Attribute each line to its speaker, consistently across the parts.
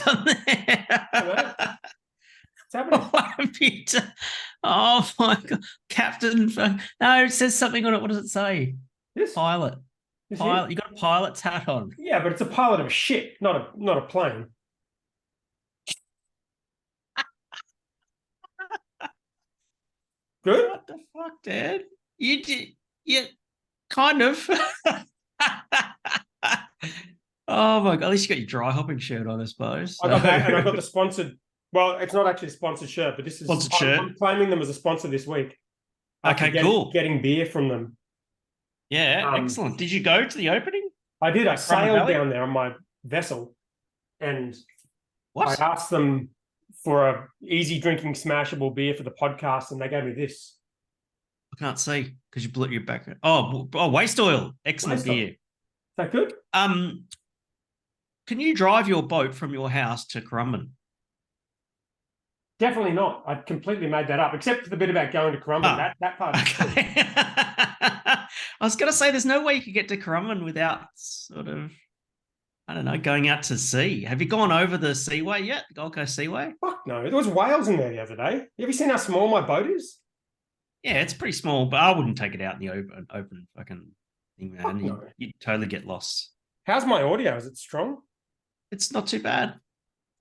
Speaker 1: What's happening?
Speaker 2: Oh my God. Captain. No, it says something on it. What does it say?
Speaker 1: This?
Speaker 2: Pilot.
Speaker 1: This here?
Speaker 2: Pilot. You got a pilot's hat on.
Speaker 1: Yeah, but it's a pilot of a ship, not a plane. Good?
Speaker 2: What the fuck, Dad? You did. Yeah, kind of. Oh my God. At least you got your dry hopping shirt on, I suppose.
Speaker 1: I got that, and I got the sponsored. Well, it's not actually a sponsored shirt, but this is
Speaker 2: sponsored shirt.
Speaker 1: I'm claiming them as a sponsor this week.
Speaker 2: Okay, cool.
Speaker 1: Getting beer from them.
Speaker 2: Yeah, excellent. Did you go to the opening?
Speaker 1: I did. I sailed down there on my vessel, and I asked them for a easy drinking smashable beer for the podcast, and they gave me this.
Speaker 2: I can't see because you blew your back. Oh, waste oil. Excellent beer. Is
Speaker 1: that good?
Speaker 2: Can you drive your boat from your house to Currumbin?
Speaker 1: Definitely not. I completely made that up, except for the bit about going to Currumbin. That part. Okay.
Speaker 2: I was going to say there's no way you could get to Currumbin without sort of, I don't know, going out to sea. Have you gone over the Seaway yet? The Gold Coast Seaway?
Speaker 1: Fuck no. There was whales in there the other day. Have you seen how small my boat is?
Speaker 2: Yeah, it's pretty small, but I wouldn't take it out in the open fucking thing, man.
Speaker 1: No.
Speaker 2: You'd totally get lost.
Speaker 1: How's my audio? Is it strong?
Speaker 2: It's not too bad.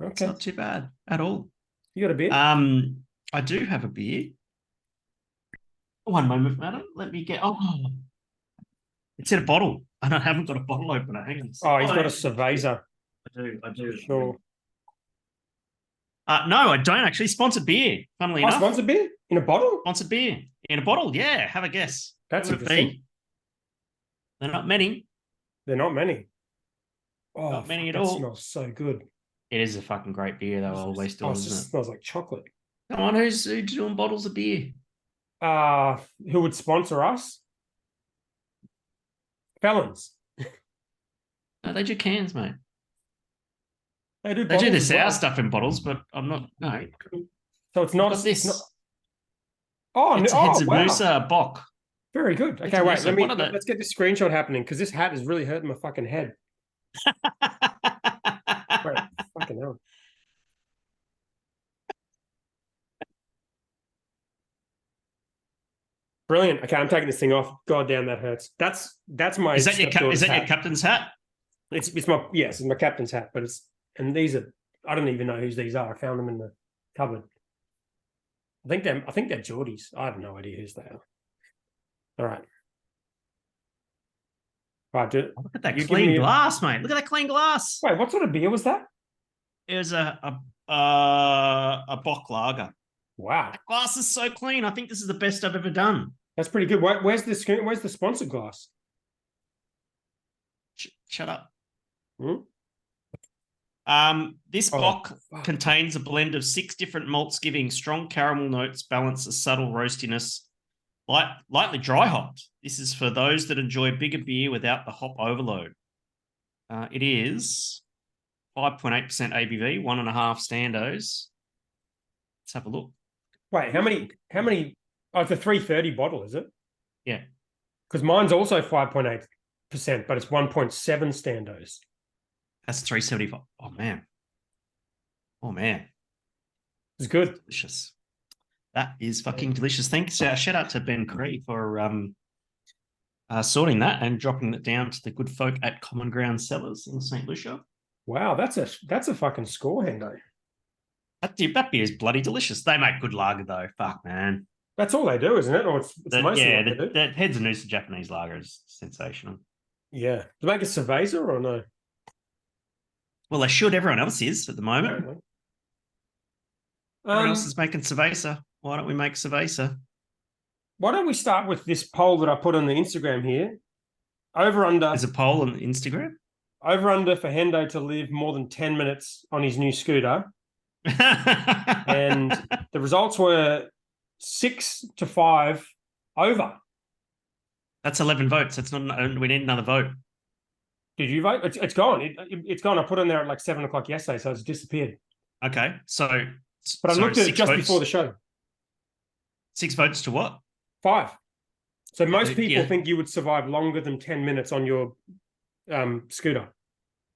Speaker 2: Okay. It's not too bad at all.
Speaker 1: You got a beer?
Speaker 2: I do have a beer. One moment, madam. Let me get. Oh, it's in a bottle, and I haven't got a bottle opener. Hang on.
Speaker 1: Oh, he's got a cerveza.
Speaker 2: I do.
Speaker 1: Sure.
Speaker 2: No, I don't actually. Sponsored beer. Funnily enough.
Speaker 1: Sponsored beer in a bottle.
Speaker 2: Sponsored beer in a bottle. Yeah. Have a guess.
Speaker 1: That's interesting.
Speaker 2: They're not many.
Speaker 1: They're not many. Oh,
Speaker 2: not many at all.
Speaker 1: It smells so good.
Speaker 2: It is a fucking great beer, though. Always still, isn't it?
Speaker 1: Smells like chocolate.
Speaker 2: Come on, who's doing bottles of beer?
Speaker 1: Who would sponsor us? Felons.
Speaker 2: No, they do cans, mate.
Speaker 1: They do
Speaker 2: the sour stuff in bottles, but I'm not. No.
Speaker 1: So it's not
Speaker 2: this.
Speaker 1: It's not,
Speaker 2: it's Heads of Noosa Bock.
Speaker 1: Very good. Okay, wait. Let's get this screenshot happening because this hat is really hurting my fucking head. Wait, fucking hell. Brilliant. Okay, I'm taking this thing off. God damn, that hurts. That's my.
Speaker 2: Is that your captain's hat?
Speaker 1: It's my captain's hat. But these are. I don't even know whose these are. I found them in the cupboard. I think they're Geordies. I have no idea whose they are. All right. Right,
Speaker 2: look at that clean glass, mate. Look at that clean glass.
Speaker 1: Wait, what sort of beer was that?
Speaker 2: It was a Bock lager.
Speaker 1: Wow,
Speaker 2: that glass is so clean. I think this is the best I've ever done.
Speaker 1: That's pretty good. Where's the sponsored glass?
Speaker 2: Shut up.
Speaker 1: Hmm?
Speaker 2: This Bock contains a blend of 6 different malts, giving strong caramel notes, balance a subtle roastiness. Lightly dry hopped. This is for those that enjoy bigger beer without the hop overload. It is 5.8% ABV, 1.5 standos. Let's have a look.
Speaker 1: Wait, how many? Oh, it's a 330 bottle, is it?
Speaker 2: Yeah.
Speaker 1: Because mine's also 5.8%, but it's 1.7 standos.
Speaker 2: That's 375. Oh man.
Speaker 1: It's good.
Speaker 2: Delicious. That is fucking delicious. Thanks. Shout out to Ben Cree for sorting that and dropping it down to the good folk at Common Ground Cellars in St. Lucia.
Speaker 1: Wow, that's a fucking score, Hendo.
Speaker 2: That beer is bloody delicious. They make good lager though. Fuck, man.
Speaker 1: That's all they do, isn't it? Or it's mostly what they do.
Speaker 2: That Heads of Noosa Japanese lager is sensational.
Speaker 1: Yeah. Do they make a cerveza or no?
Speaker 2: Well, they should. Everyone else is at the moment. Everyone else is making cerveza. Why don't we make cerveza?
Speaker 1: Why don't we start with this poll that I put on the Instagram here? Over under.
Speaker 2: There's a poll on Instagram?
Speaker 1: Over under for Hendo to live more than 10 minutes on his new scooter. And the results were 6-5 over.
Speaker 2: That's 11 votes. That's not. We need another vote.
Speaker 1: Did you vote? It's gone. It's gone. I put in there at like 7 o'clock yesterday, so it's disappeared.
Speaker 2: Okay, so.
Speaker 1: But I looked at it just before the show.
Speaker 2: 6 votes to what?
Speaker 1: 5. So most people think you would survive longer than 10 minutes on your scooter.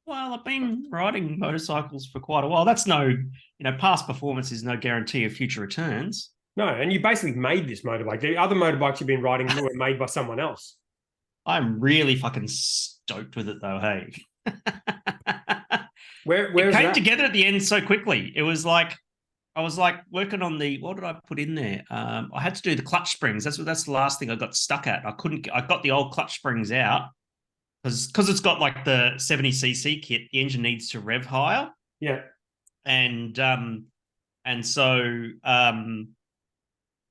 Speaker 2: Well, I've been riding motorcycles for quite a while. That's no, past performance is no guarantee of future returns.
Speaker 1: No, and you basically made this motorbike. The other motorbikes you've been riding were made by someone else.
Speaker 2: I'm really fucking stoked with it though, hey.
Speaker 1: Where's
Speaker 2: it came
Speaker 1: that?
Speaker 2: together at the end so quickly. It was like I was like working on what did I put in there? I had to do the clutch springs. That's the last thing I got stuck at. I got the old clutch springs out because it's got like the 70cc kit. The engine needs to rev higher.
Speaker 1: Yeah.
Speaker 2: And so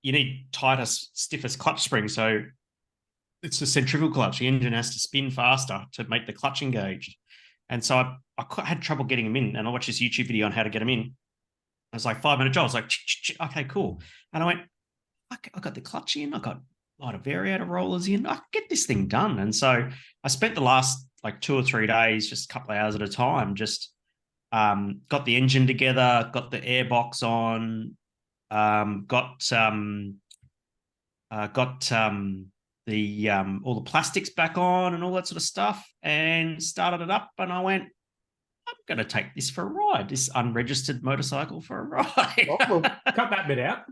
Speaker 2: you need tighter, stiffest clutch springs. So it's a centrifugal clutch. The engine has to spin faster to make the clutch engaged. And so I had trouble getting them in. And I watched this YouTube video on how to get them in. I was like 5-minute job. I was like, okay, cool. And I went, I got the clutch in. I got a lot of variator rollers in. I can get this thing done. And so I spent the last like 2 or 3 days, just a couple of hours at a time, just got the engine together, got the airbox on, got all the plastics back on and all that sort of stuff, and started it up. And I went, I'm going to take this for a ride, this unregistered motorcycle for a ride.
Speaker 1: Well, we'll cut that bit out.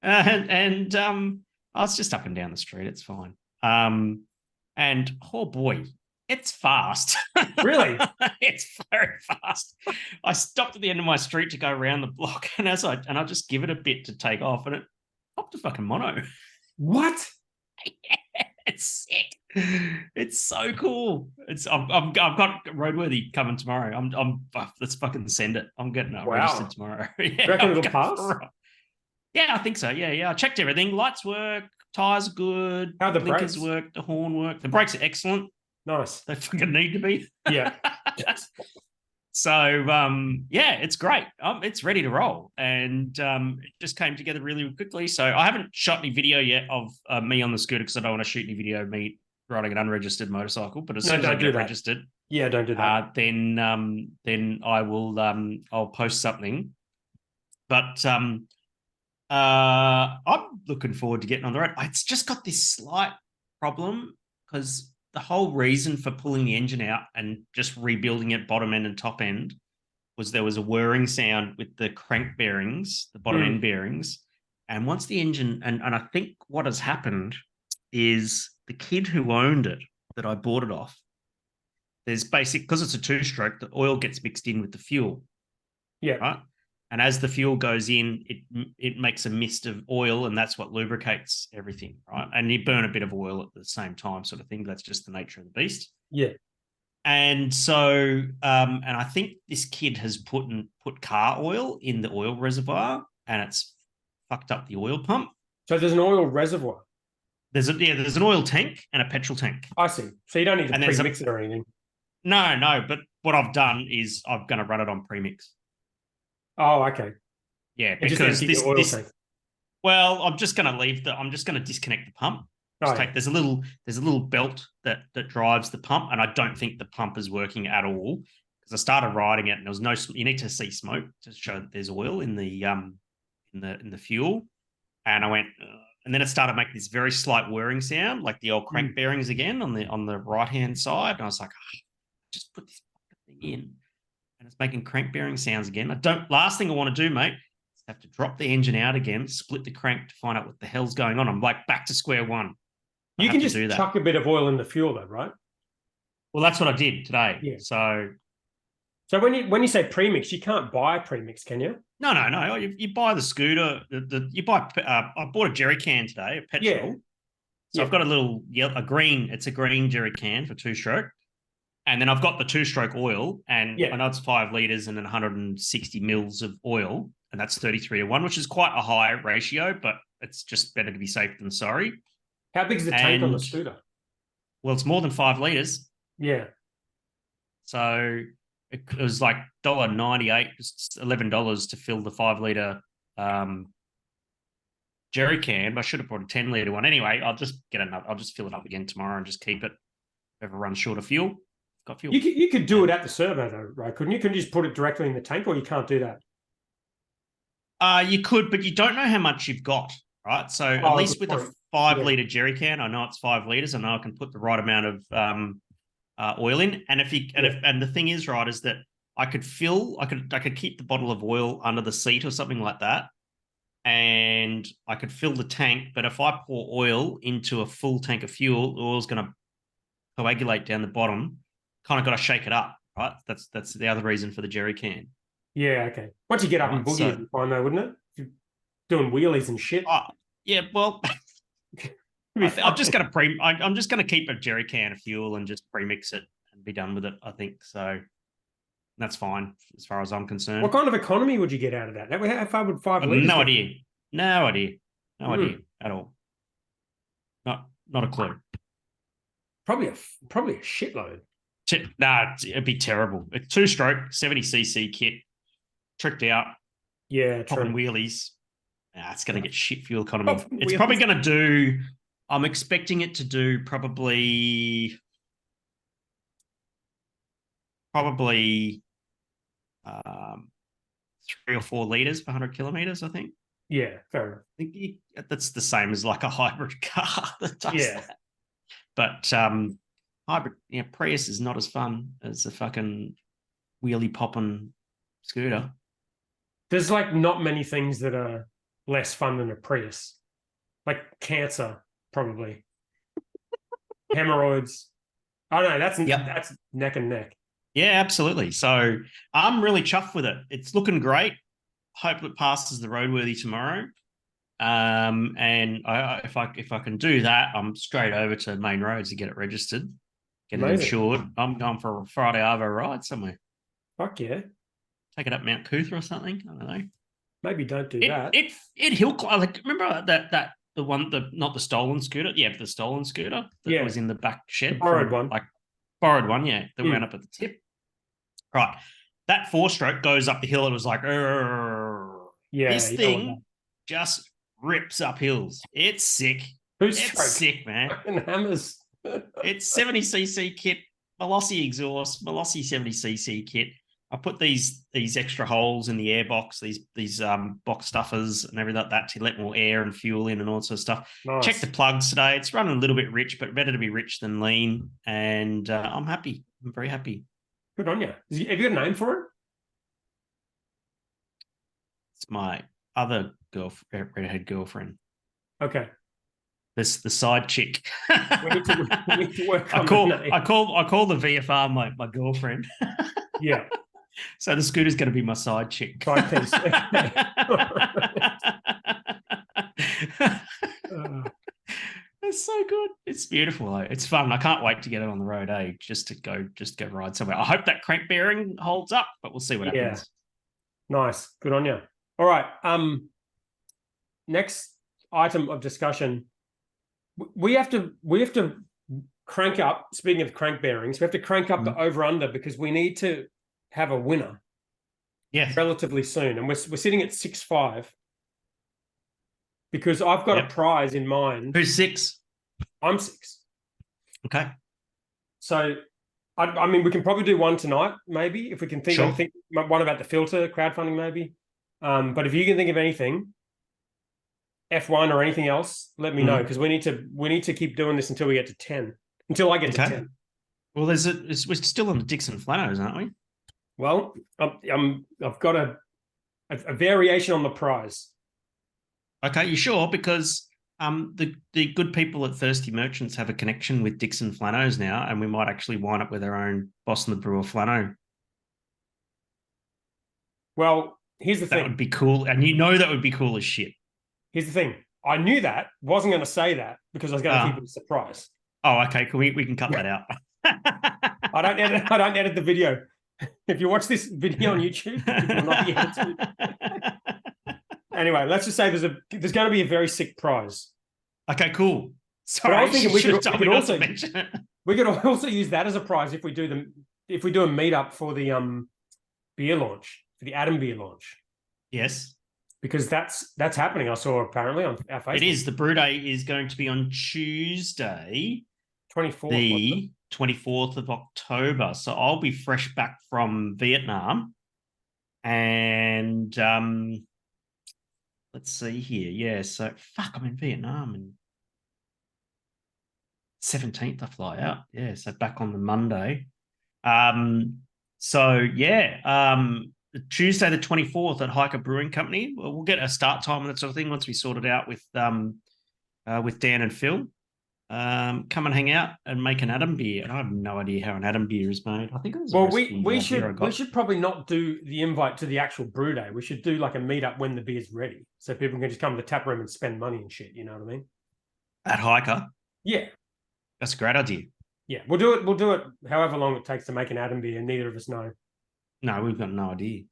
Speaker 2: And I was just up and down the street. It's fine. And oh boy, it's fast.
Speaker 1: Really?
Speaker 2: It's very fast. I stopped at the end of my street to go around the block, and I just give it a bit to take off, and it popped a fucking mono.
Speaker 1: What?
Speaker 2: It's sick. It's so cool. I've got roadworthy coming tomorrow. Let's fucking send it. I'm getting it registered tomorrow. Yeah,
Speaker 1: reckon it'll pass?
Speaker 2: Yeah, I think so. Yeah. I checked everything. Lights work, tires are good.
Speaker 1: How the
Speaker 2: blinkers
Speaker 1: brakes
Speaker 2: work, the horn work. The brakes are excellent.
Speaker 1: Nice.
Speaker 2: They fucking need to be.
Speaker 1: Yeah.
Speaker 2: So yeah, it's great. It's ready to roll, and it just came together really quickly. So I haven't shot any video yet of me on the scooter because I don't want to shoot any video of me riding an unregistered motorcycle. But as soon as I get registered,
Speaker 1: yeah, don't do that.
Speaker 2: Then I will I'll post something. But I'm looking forward to getting on the road. It's just got this slight problem because the whole reason for pulling the engine out and just rebuilding it bottom end and top end was there was a whirring sound with the crank bearings, the bottom end bearings. And once the engine, and I think what has happened is the kid who owned it, that I bought it off, there's because it's a 2-stroke, the oil gets mixed in with the fuel.
Speaker 1: Yeah.
Speaker 2: Right. And as the fuel goes in, it makes a mist of oil, and that's what lubricates everything, right? And you burn a bit of oil at the same time, sort of thing. That's just the nature of the beast.
Speaker 1: Yeah.
Speaker 2: And so, and I think this kid has put car oil in the oil reservoir, and it's fucked up the oil pump.
Speaker 1: So there's an oil reservoir.
Speaker 2: There's an oil tank and a petrol tank.
Speaker 1: I see. So you don't need to pre-mix it or anything.
Speaker 2: No. But what I've done is I'm going to run it on premix.
Speaker 1: Oh, okay.
Speaker 2: Yeah, because this. Well, I'm just going to disconnect the pump. There's a little belt that drives the pump, and I don't think the pump is working at all because I started riding it and there was no. You need to see smoke to show that there's oil in the fuel, and I went, and then it started making this very slight whirring sound, like the old crank bearings again on the right hand side, and I was like, just put this thing in. And it's making crank bearing sounds again. Last thing I want to do, mate, is have to drop the engine out again, split the crank to find out what the hell's going on. I'm like back to square one.
Speaker 1: You can just chuck a bit of oil in the fuel though, right?
Speaker 2: Well, that's what I did today.
Speaker 1: Yeah.
Speaker 2: So
Speaker 1: when you say premix, you can't buy premix, can you?
Speaker 2: No. You buy the scooter. I bought a jerry can today, a petrol.
Speaker 1: Yeah.
Speaker 2: So I've got a green. It's a green jerry can for 2-stroke. And then I've got the 2-stroke oil, and I know it's 5 liters and then 160 mils of oil, and that's 33-1, which is quite a high ratio, but it's just better to be safe than sorry.
Speaker 1: How big is the tank on the scooter?
Speaker 2: Well, it's more than 5 liters.
Speaker 1: Yeah.
Speaker 2: So it was like $1.98, just $11 to fill the 5-liter jerry can. I should have brought a 10-liter one. Anyway, I'll just fill it up again tomorrow and just keep it. If it runs short of fuel. Got fuel.
Speaker 1: You could do it at the servo though, right? Couldn't you? Can you just put it directly in the tank, or you can't do that?
Speaker 2: You could, but you don't know how much you've got, right? So at least with a 5-liter jerry can, I know it's 5 liters. I know I can put the right amount of oil in. And and the thing is, right, is that I could keep the bottle of oil under the seat or something like that, and I could fill the tank. But if I pour oil into a full tank of fuel, the oil's going to coagulate down the bottom. Kind of got to shake it up, right? That's the other reason for the jerry can.
Speaker 1: Yeah, okay. Once you get up and boogie, it'd be fine though, wouldn't it? If you're doing wheelies and shit.
Speaker 2: Oh, yeah, well, I'm just gonna keep a jerry can of fuel and just pre-mix it and be done with it. I think so. That's fine as far as I'm concerned.
Speaker 1: What kind of economy would you get out of that? How far would 5 liters?
Speaker 2: No idea. No idea at all. Not a clue.
Speaker 1: Probably a shitload.
Speaker 2: Nah, it'd be terrible. A 2-stroke 70cc kit, tricked out.
Speaker 1: Yeah,
Speaker 2: popping
Speaker 1: true.
Speaker 2: Wheelies. Nah, it's going to get shit fuel economy. It's
Speaker 1: wheelies.
Speaker 2: Probably going to do. I'm expecting it to do probably 3 or 4 liters per 100 kilometers. I think.
Speaker 1: Yeah, fair enough.
Speaker 2: I think that's the same as like a hybrid car that does that. But hybrid, Prius is not as fun as a fucking wheelie popping scooter.
Speaker 1: There's like not many things that are less fun than a Prius. Like cancer, probably. Hemorrhoids. Oh no, that's neck and neck.
Speaker 2: Yeah, absolutely. So I'm really chuffed with it. It's looking great. Hope it passes the roadworthy tomorrow. And if I can do that, I'm straight over to Main Roads to get it registered, get it insured. I'm going for a Friday Arvo ride somewhere.
Speaker 1: Fuck yeah.
Speaker 2: Take it up Mount Cootha or something. I don't know.
Speaker 1: Maybe don't do that.
Speaker 2: It hill like remember that the one not the stolen scooter, the stolen scooter that was in the back shed,
Speaker 1: the borrowed one,
Speaker 2: borrowed one, that went up at the tip. Right, that 4-stroke goes up the hill. It was like, this thing just rips up hills. It's sick. It's sick, man.
Speaker 1: Hammers.
Speaker 2: It's 70cc kit, Molossi exhaust, Molossi 70cc kit. I put these extra holes in the air box, these box stuffers and everything like that to let more air and fuel in and all sorts of stuff. Nice. Check the plugs today. It's running a little bit rich, but better to be rich than lean. And I'm happy. I'm very happy.
Speaker 1: Good on you. Have you got a name for it?
Speaker 2: It's my other redhead girlfriend.
Speaker 1: Okay.
Speaker 2: This the side chick.
Speaker 1: we need to work on
Speaker 2: I call the VFR my girlfriend.
Speaker 1: Yeah.
Speaker 2: So the scooter's going to be my side chick.
Speaker 1: Side piece.
Speaker 2: It's so good. It's beautiful. Though. It's fun. I can't wait to get it on the road, just to go ride somewhere. I hope that crank bearing holds up, but we'll see what happens.
Speaker 1: Nice. Good on you. All right. Next item of discussion. We have to crank up. Speaking of crank bearings, we have to crank up the over under because we need to have a winner.
Speaker 2: Yeah.
Speaker 1: Relatively soon, and we're sitting at 6.5 because I've got a prize in mind.
Speaker 2: Who's 6?
Speaker 1: I'm 6.
Speaker 2: Okay.
Speaker 1: So, I mean, we can probably do one tonight, maybe if we can think.
Speaker 2: Sure.
Speaker 1: Think one about the Philter crowdfunding, maybe. But if you can think of anything, F1 or anything else, let me know because we need to keep doing this until we get to 10. Until I get to 10.
Speaker 2: Well, we're still on the Dixon Flanos, aren't we?
Speaker 1: Well, I've got a variation on the prize.
Speaker 2: Okay, you sure? Because the good people at Thirsty Merchants have a connection with Dixon Flanos now, and we might actually wind up with our own Boston the Brewer Flano.
Speaker 1: Well, here's the thing.
Speaker 2: That would be cool, and that would be cool as shit.
Speaker 1: Here's the thing. I knew that. Wasn't going to say that because I was going to keep it a surprise.
Speaker 2: Oh, okay. Cool. We can cut that out.
Speaker 1: I don't edit the video. If you watch this video on YouTube, it will not be edited. Anyway, let's just say there's going to be a very sick prize.
Speaker 2: Okay, cool. Sorry,
Speaker 1: but I was thinking we could also use that as a prize if we do a meetup for the beer launch, for the Adam beer launch.
Speaker 2: Yes.
Speaker 1: Because that's happening. I saw apparently on our Facebook.
Speaker 2: It is. The brew day is going to be on Tuesday,
Speaker 1: 24th.
Speaker 2: The 24th of October. So I'll be fresh back from Vietnam. And let's see here. Yeah, so I'm in Vietnam in 17th I fly out. Yeah, so back on the Monday. Tuesday the 24th at Hiker Brewing Company. We'll get a start time and that sort of thing once we sort it out with Dan and Phil. Come and hang out and make an Adam beer. And I have no idea how an Adam beer is made. I think it was a recipe,
Speaker 1: we
Speaker 2: beer
Speaker 1: should probably not do the invite to the actual brew day. We should do like a meetup when the beer's ready, so people can just come to the tap room and spend money and shit. You know what I mean?
Speaker 2: At Hiker.
Speaker 1: Yeah,
Speaker 2: that's a great idea.
Speaker 1: Yeah, we'll do it. We'll do it however long it takes to make an Adam beer. Neither of us know.
Speaker 2: No, we've got no idea.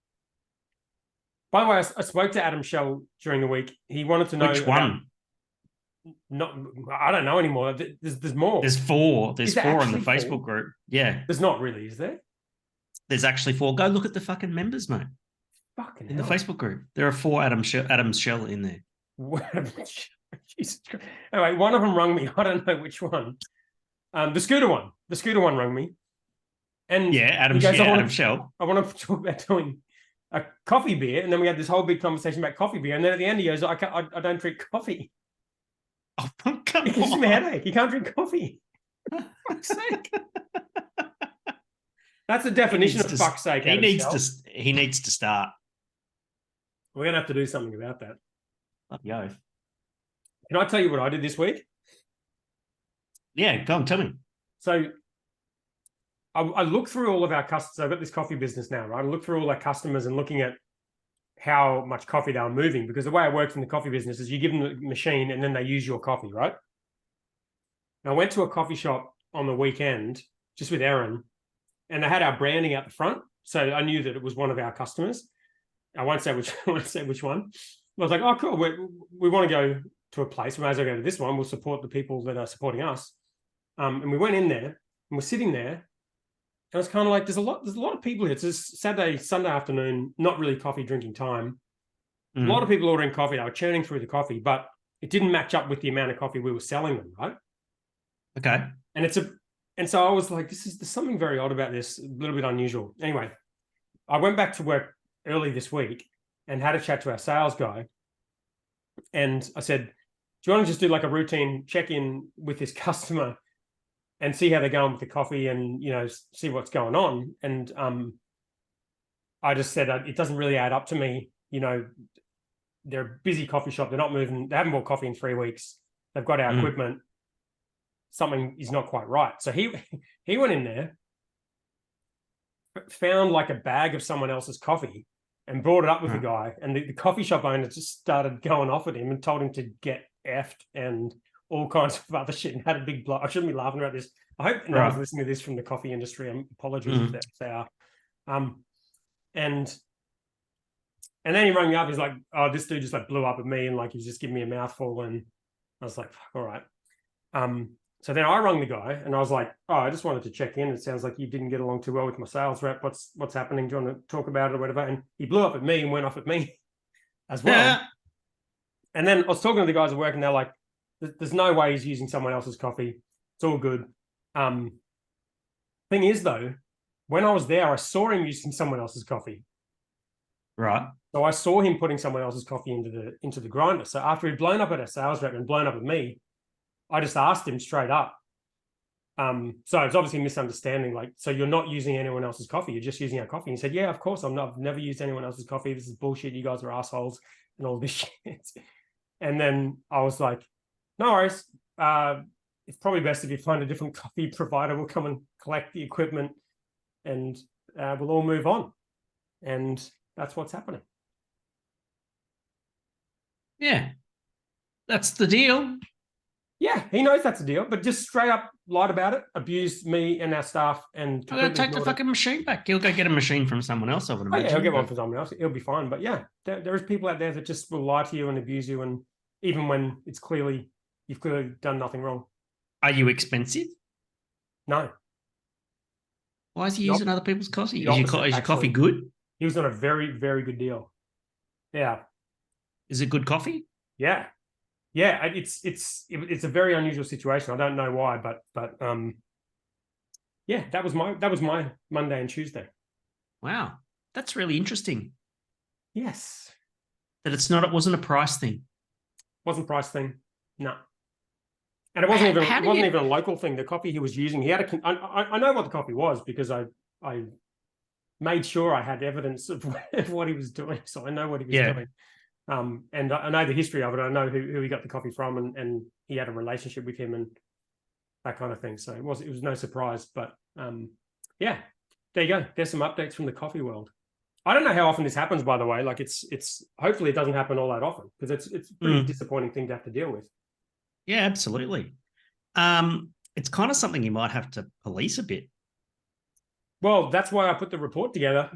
Speaker 1: By the way, I spoke to Adam Shell during the week. He wanted to know
Speaker 2: which one.
Speaker 1: I don't know anymore. There's more.
Speaker 2: There's 4. There's 4 in the Facebook group. Yeah.
Speaker 1: There's not really, is there?
Speaker 2: There's actually 4. Go look at the fucking members, mate.
Speaker 1: Fucking
Speaker 2: in hell. The Facebook group. There are 4 Adam Shell in there.
Speaker 1: Jesus Christ. Anyway, one of them rung me. I don't know which one. The scooter one. The scooter one rung me. And
Speaker 2: yeah, Adam Shell.
Speaker 1: I want to talk about doing a coffee beer. And then we had this whole big conversation about coffee beer. And then at the end he goes, I don't drink coffee.
Speaker 2: Oh, come
Speaker 1: it gives me a headache. You can't drink coffee. For fuck's sake. That's the definition of fuck's sake.
Speaker 2: He needs to start.
Speaker 1: We're gonna have to do something about that.
Speaker 2: Yo.
Speaker 1: Can I tell you what I did this week?
Speaker 2: Yeah, go on, tell me.
Speaker 1: So I look through all of our customers. I've got this coffee business now, right? I look through all our customers and looking at how much coffee they were moving, because the way it works in the coffee business is you give them the machine and then they use your coffee, right? And I went to a coffee shop on the weekend just with Erin, and they had our branding out the front, so I knew that it was one of our customers. I won't say which one. I was like, oh, cool. We want to go to a place. We might as well go to this one. We'll support the people that are supporting us. And we went in there and we're sitting there. And it's kind of like there's a lot of people here. It's just Sunday afternoon, not really coffee drinking time. A lot of people ordering coffee. They were churning through the coffee, but it didn't match up with the amount of coffee we were selling them, right?
Speaker 2: Okay.
Speaker 1: And so I was like, there's something very odd about this, a little bit unusual. Anyway, I went back to work early this week and had a chat to our sales guy. And I said, do you want to just do like a routine check-in with this customer and see how they're going with the coffee and, see what's going on? And I just said, it doesn't really add up to me. They're a busy coffee shop. They're not moving. They haven't bought coffee in 3 weeks. They've got our equipment. Something is not quite right. So he went in there, found like a bag of someone else's coffee and brought it up with the guy. And the coffee shop owner just started going off at him and told him to get effed and all kinds of other shit, and had a big blow. I shouldn't be laughing about this. I hope no one's listening to this from the coffee industry. Apologies if they are. And then he rang me up. He's like, oh, this dude just like blew up at me and like he's just giving me a mouthful. And I was like, all right. So then I rang the guy and I was like, oh, I just wanted to check in. It sounds like you didn't get along too well with my sales rep. What's happening? Do you want to talk about it or whatever? And he blew up at me and went off at me as well. Yeah. And then I was talking to the guys at work and they're like, there's no way he's using someone else's coffee. It's all good. Thing is though, when I was there, I saw him using someone else's coffee.
Speaker 2: Right.
Speaker 1: So I saw him putting someone else's coffee into the grinder. So after he'd blown up at our sales rep and blown up at me, I just asked him straight up. So it's obviously a misunderstanding. Like, so you're not using anyone else's coffee. You're just using our coffee. And he said, yeah, of course. I've never used anyone else's coffee. This is bullshit. You guys are assholes and all this shit. And then I was like, no worries. It's probably best if you find a different coffee provider. We'll come and collect the equipment and we'll all move on. And that's what's happening.
Speaker 2: Yeah. That's the deal.
Speaker 1: Yeah, he knows that's a deal, but just straight up lied about it, abused me and our staff, and
Speaker 2: I'll go take the fucking machine back. He'll go get a machine from someone else, I would imagine.
Speaker 1: Yeah, he'll get one from someone else. He'll be fine. But yeah, there is people out there that just will lie to you and abuse you, and even when you've clearly done nothing wrong.
Speaker 2: Are you expensive?
Speaker 1: No.
Speaker 2: Why is he using other people's coffee? Is your coffee good?
Speaker 1: He was on a very, very good deal. Yeah.
Speaker 2: Is it good coffee?
Speaker 1: Yeah. Yeah, it's a very unusual situation. I don't know why, but yeah, that was my Monday and Tuesday.
Speaker 2: Wow, that's really interesting.
Speaker 1: Yes,
Speaker 2: that it wasn't a price thing.
Speaker 1: Wasn't price thing. No. And it wasn't even
Speaker 2: How
Speaker 1: it
Speaker 2: do
Speaker 1: wasn't
Speaker 2: you-
Speaker 1: even a local thing. The coffee he was using, he had a. I know what the coffee was because I made sure I had evidence of what he was doing, so I know what he was
Speaker 2: Yeah.
Speaker 1: doing. And I know the history of it. I know who he got the coffee from, and he had a relationship with him and that kind of thing. So it was no surprise. But yeah, there you go. There's some updates from the coffee world. I don't know how often this happens, by the way. Like it's hopefully it doesn't happen all that often because it's a pretty disappointing thing to have to deal with.
Speaker 2: Yeah, absolutely. It's kind of something you might have to police a bit.
Speaker 1: Well, that's why I put the report together,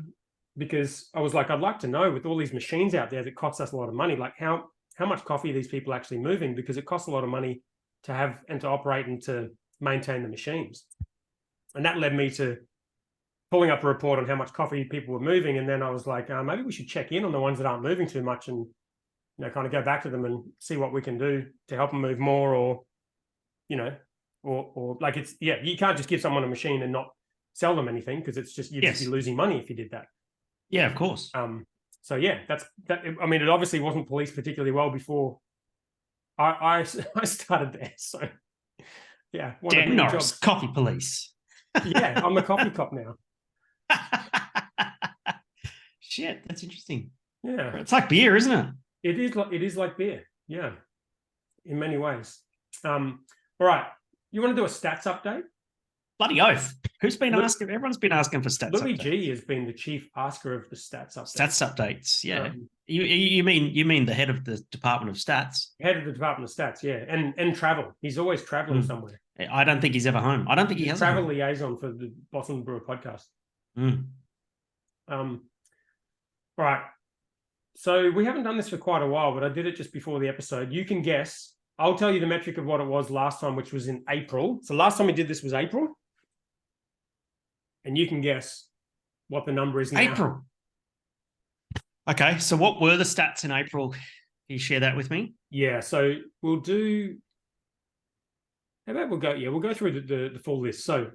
Speaker 1: because I was like, I'd like to know, with all these machines out there that cost us a lot of money, like how much coffee are these people actually moving, because it costs a lot of money to have and to operate and to maintain the machines. And that led me to pulling up a report on how much coffee people were moving. And then I was like, maybe we should check in on the ones that aren't moving too much and, kind of go back to them and see what we can do to help them move more, or, or like you can't just give someone a machine and not sell them anything, because it's just, you'd just be losing money if you did that.
Speaker 2: Yeah, of course.
Speaker 1: So yeah, that's that. I mean, it obviously wasn't policed particularly well before I started there. So yeah,
Speaker 2: Dan Norris, coffee police.
Speaker 1: Yeah, I'm a coffee cop now.
Speaker 2: Shit, that's interesting.
Speaker 1: Yeah,
Speaker 2: it's like beer, isn't it?
Speaker 1: It is like beer. Yeah, in many ways. All right, you want to do a stats update?
Speaker 2: Bloody oath. Who's been asking? Everyone's been asking for stats.
Speaker 1: Louis G has been the chief asker of the stats updates.
Speaker 2: Stats updates, yeah. You mean the head of the Department of Stats?
Speaker 1: Head of the Department of Stats, yeah, and travel. He's always traveling somewhere.
Speaker 2: I don't think he's ever home. I don't think he has
Speaker 1: travel liaison for the Boston Brewer podcast. All right. So we haven't done this for quite a while, but I did it just before the episode. You can guess. I'll tell you the metric of what it was last time, which was in April. So last time we did this was April. And you can guess what the number is now.
Speaker 2: April. Okay, so what were the stats in April? Can you share that with me?
Speaker 1: Yeah, so we'll do... How about we'll go through the full list. So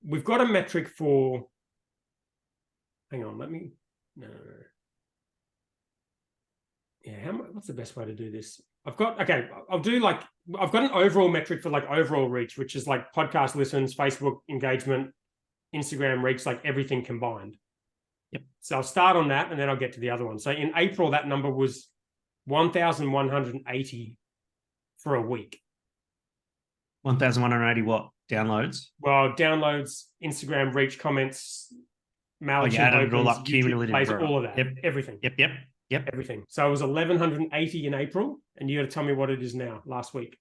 Speaker 1: we've got a metric for... Hang on, let me... No. Yeah, what's the best way to do this? I've got an overall metric for like overall reach, which is like podcast listens, Facebook engagement, Instagram reach, like everything combined.
Speaker 2: Yep.
Speaker 1: So I'll start on that and then I'll get to the other one. So in April, that number was 1,180 for a week.
Speaker 2: 1,180 what? Downloads?
Speaker 1: Well, downloads, Instagram reach, comments, mail,
Speaker 2: added it all up, cumulative,
Speaker 1: plays, all of that.
Speaker 2: Yep.
Speaker 1: Everything.
Speaker 2: Yep.
Speaker 1: Everything. So it was 1,180 in April, and you got to tell me what it is now, last week.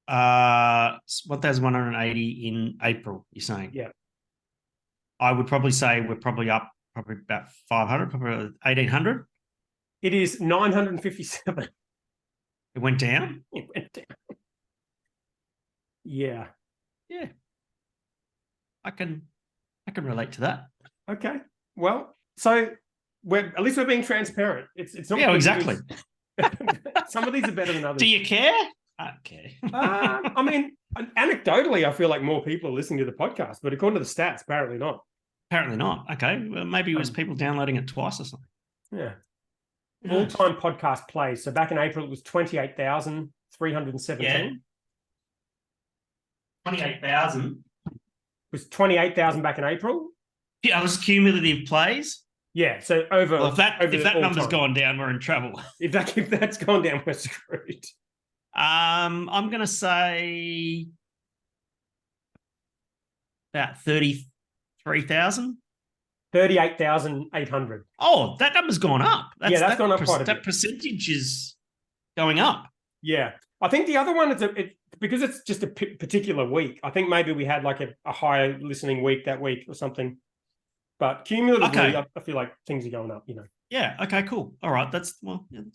Speaker 2: Uh, 1,180 in April, you're saying?
Speaker 1: Yeah.
Speaker 2: I would probably say we're probably up about 500, probably 1,800.
Speaker 1: It is 957.
Speaker 2: It went down?
Speaker 1: It went down. Yeah.
Speaker 2: Yeah. I can relate to that.
Speaker 1: Okay. Well, so at least we're being transparent. It's not.
Speaker 2: Yeah, exactly.
Speaker 1: Some of these are better than others.
Speaker 2: Do you care? I don't care.
Speaker 1: I mean, anecdotally, I feel like more people are listening to the podcast, but according to the stats, apparently not.
Speaker 2: Apparently not. Okay. Well, maybe it was people downloading it twice or something.
Speaker 1: Yeah. All-time podcast plays. So back in April, it was 28,317.
Speaker 2: Yeah. 28,000.
Speaker 1: It was 28,000 back in April.
Speaker 2: Yeah, it was cumulative plays.
Speaker 1: Yeah, so over.
Speaker 2: Well, if that number's
Speaker 1: time.
Speaker 2: Gone down, we're in trouble.
Speaker 1: If that's gone down, we're screwed.
Speaker 2: I'm going to say about 33,000.
Speaker 1: 38,800.
Speaker 2: Oh, that number's gone up.
Speaker 1: That's gone up quite a bit.
Speaker 2: That percentage is going up.
Speaker 1: Yeah. I think the other one is because it's just a particular week. I think maybe we had like a higher listening week that week or something. But cumulatively, I feel like things are going up,
Speaker 2: Yeah. Okay, cool. All right. That's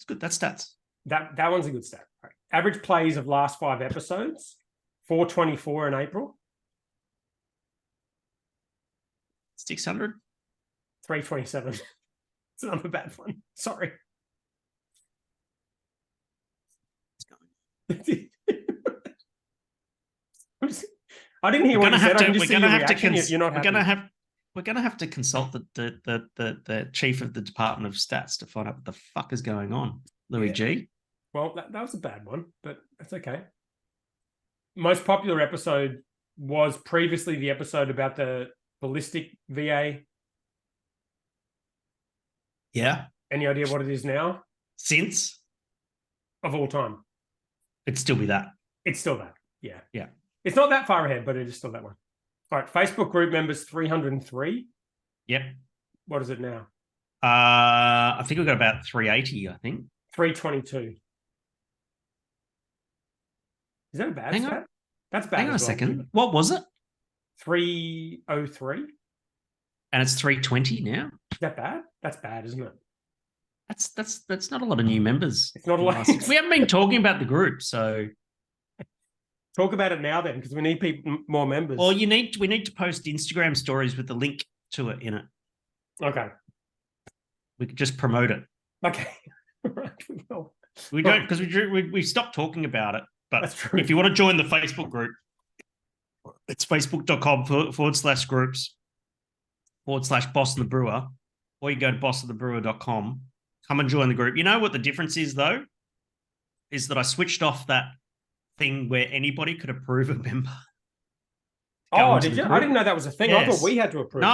Speaker 2: good. That's stats.
Speaker 1: That one's a good stat. Right. Average plays of last 5 episodes, 424 in April.
Speaker 2: 600.
Speaker 1: 327. It's another bad one. Sorry. I didn't hear what you said. I can just see your reaction. You're not happy.
Speaker 2: we're going to have to consult the chief of the Department of Stats to find out what the fuck is going on, Louis G.
Speaker 1: Well, that was a bad one, but that's okay. Most popular episode was previously the episode about the ballistic VA.
Speaker 2: Yeah.
Speaker 1: Any idea what it is now?
Speaker 2: Since?
Speaker 1: Of all time.
Speaker 2: It'd still be that.
Speaker 1: It's still that. Yeah.
Speaker 2: Yeah.
Speaker 1: It's not that far ahead, but it is still that one. All right. Facebook group members 303.
Speaker 2: Yep.
Speaker 1: What is it now?
Speaker 2: I think we've got about 380, I think.
Speaker 1: 322. Is that a bad stat? That's bad.
Speaker 2: Hang on a second. What was it?
Speaker 1: 303.
Speaker 2: And it's 320 now.
Speaker 1: Is that bad? That's bad, isn't it?
Speaker 2: That's not a lot of new members.
Speaker 1: It's not a lot.
Speaker 2: We haven't been talking about the group, so
Speaker 1: talk about it now then, because we need more members.
Speaker 2: Well, we need to post Instagram stories with the link to it in it.
Speaker 1: Okay.
Speaker 2: We could just promote it.
Speaker 1: Okay.
Speaker 2: We don't, because we stopped talking about it. But
Speaker 1: that's true.
Speaker 2: If you want to join the Facebook group, it's facebook.com/groups/Boss and the Brewer, or you go to bossandthebrewer.com. Come and join the group. You know what the difference is, though? Is that I switched off that thing where anybody could approve a member.
Speaker 1: Oh, did you? I didn't know that was a thing. Yes. I thought we had to approve.